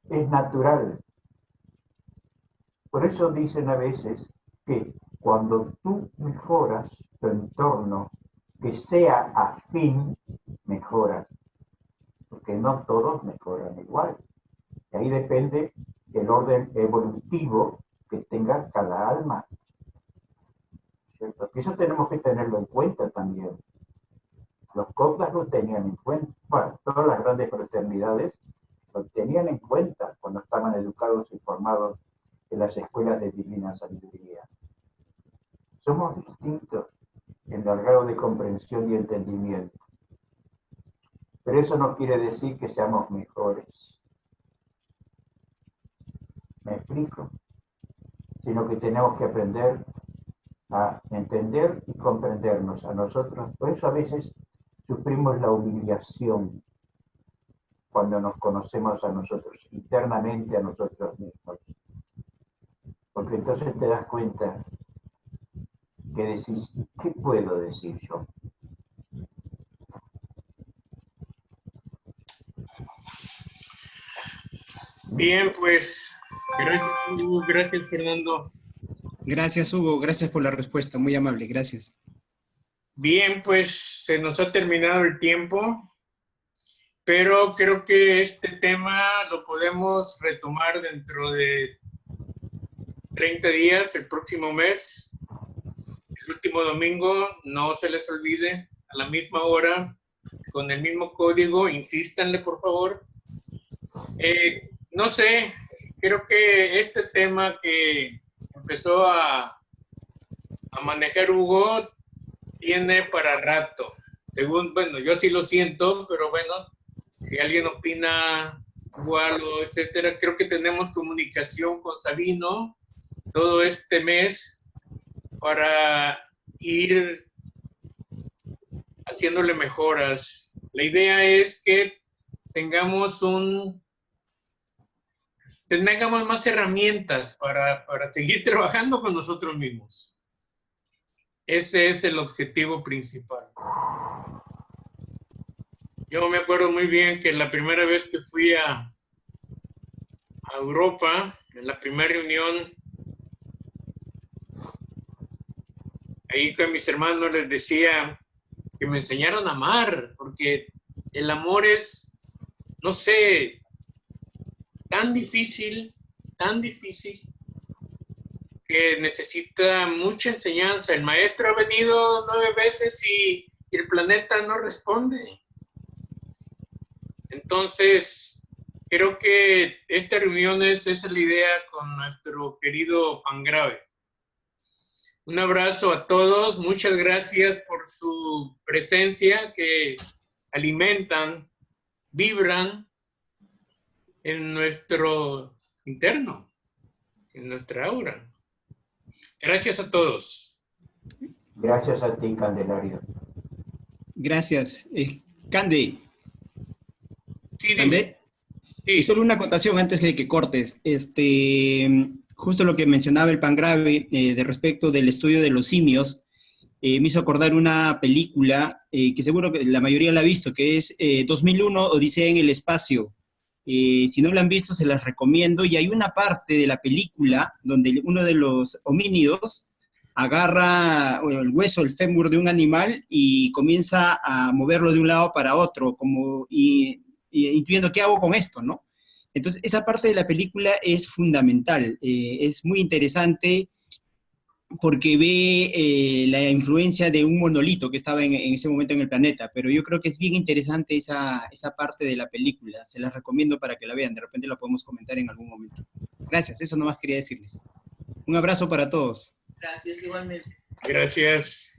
es natural. Por eso dicen a veces que cuando tú mejoras tu entorno, que sea afín, mejora. Porque no todos mejoran igual. Y ahí depende del orden evolutivo que tenga cada alma. ¿Cierto? Que eso tenemos que tenerlo en cuenta también. Los coplas lo tenían en cuenta, bueno, todas las grandes fraternidades lo tenían en cuenta cuando estaban educados y formados en las escuelas de divina sabiduría. Somos distintos en el grado de comprensión y entendimiento. Pero eso no quiere decir que seamos mejores. ¿Me explico? Sino que tenemos que aprender a entender y comprendernos a nosotros. Por eso a veces sufrimos la humillación cuando nos conocemos a nosotros, internamente a nosotros mismos. Porque entonces te das cuenta que decís, ¿qué puedo decir yo? Bien, pues, gracias Hugo, gracias Fernando. Gracias, Hugo, gracias por la respuesta, muy amable, gracias. Bien, pues se nos ha terminado el tiempo, pero creo que este tema lo podemos retomar dentro de 30 días, el próximo mes, el último domingo. No se les olvide, a la misma hora, con el mismo código, insístanle por favor. No sé, creo que este tema que empezó a manejar Hugo tiene para rato. Según, bueno, yo sí lo siento, pero bueno, si alguien opina igual o etcétera, creo que tenemos comunicación con Sabino todo este mes para ir haciéndole mejoras. La idea es que tengamos tengamos más herramientas para seguir trabajando con nosotros mismos. Ese es el objetivo principal. Yo me acuerdo muy bien que la primera vez que fui a Europa, en la primera reunión, ahí con mis hermanos les decía que me enseñaron a amar, porque el amor es, no sé, tan difícil, que necesita mucha enseñanza. El maestro ha venido 9 veces y el planeta no responde. Entonces, creo que esta reunión esa es la idea con nuestro querido Pangrave. Un abrazo a todos, muchas gracias por su presencia, que alimentan, vibran en nuestro interno, en nuestra aura. Gracias a todos. Gracias a ti, Candelario. Gracias. Cande. Sí, ¿Cande? Sí. Y solo una acotación antes de que cortes. Justo lo que mencionaba el Pangrave de respecto del estudio de los simios, me hizo acordar una película que seguro que la mayoría la ha visto, que es 2001, Odisea en el espacio. Si no la han visto, se las recomiendo. Y hay una parte de la película donde uno de los homínidos agarra el hueso, el fémur de un animal y comienza a moverlo de un lado para otro, como intuyendo qué hago con esto, ¿no? Entonces, esa parte de la película es fundamental, es muy interesante porque ve la influencia de un monolito que estaba en ese momento en el planeta, pero yo creo que es bien interesante esa parte de la película, se las recomiendo para que la vean, de repente la podemos comentar en algún momento. Gracias, eso nomás quería decirles. Un abrazo para todos. Gracias, igualmente. Gracias.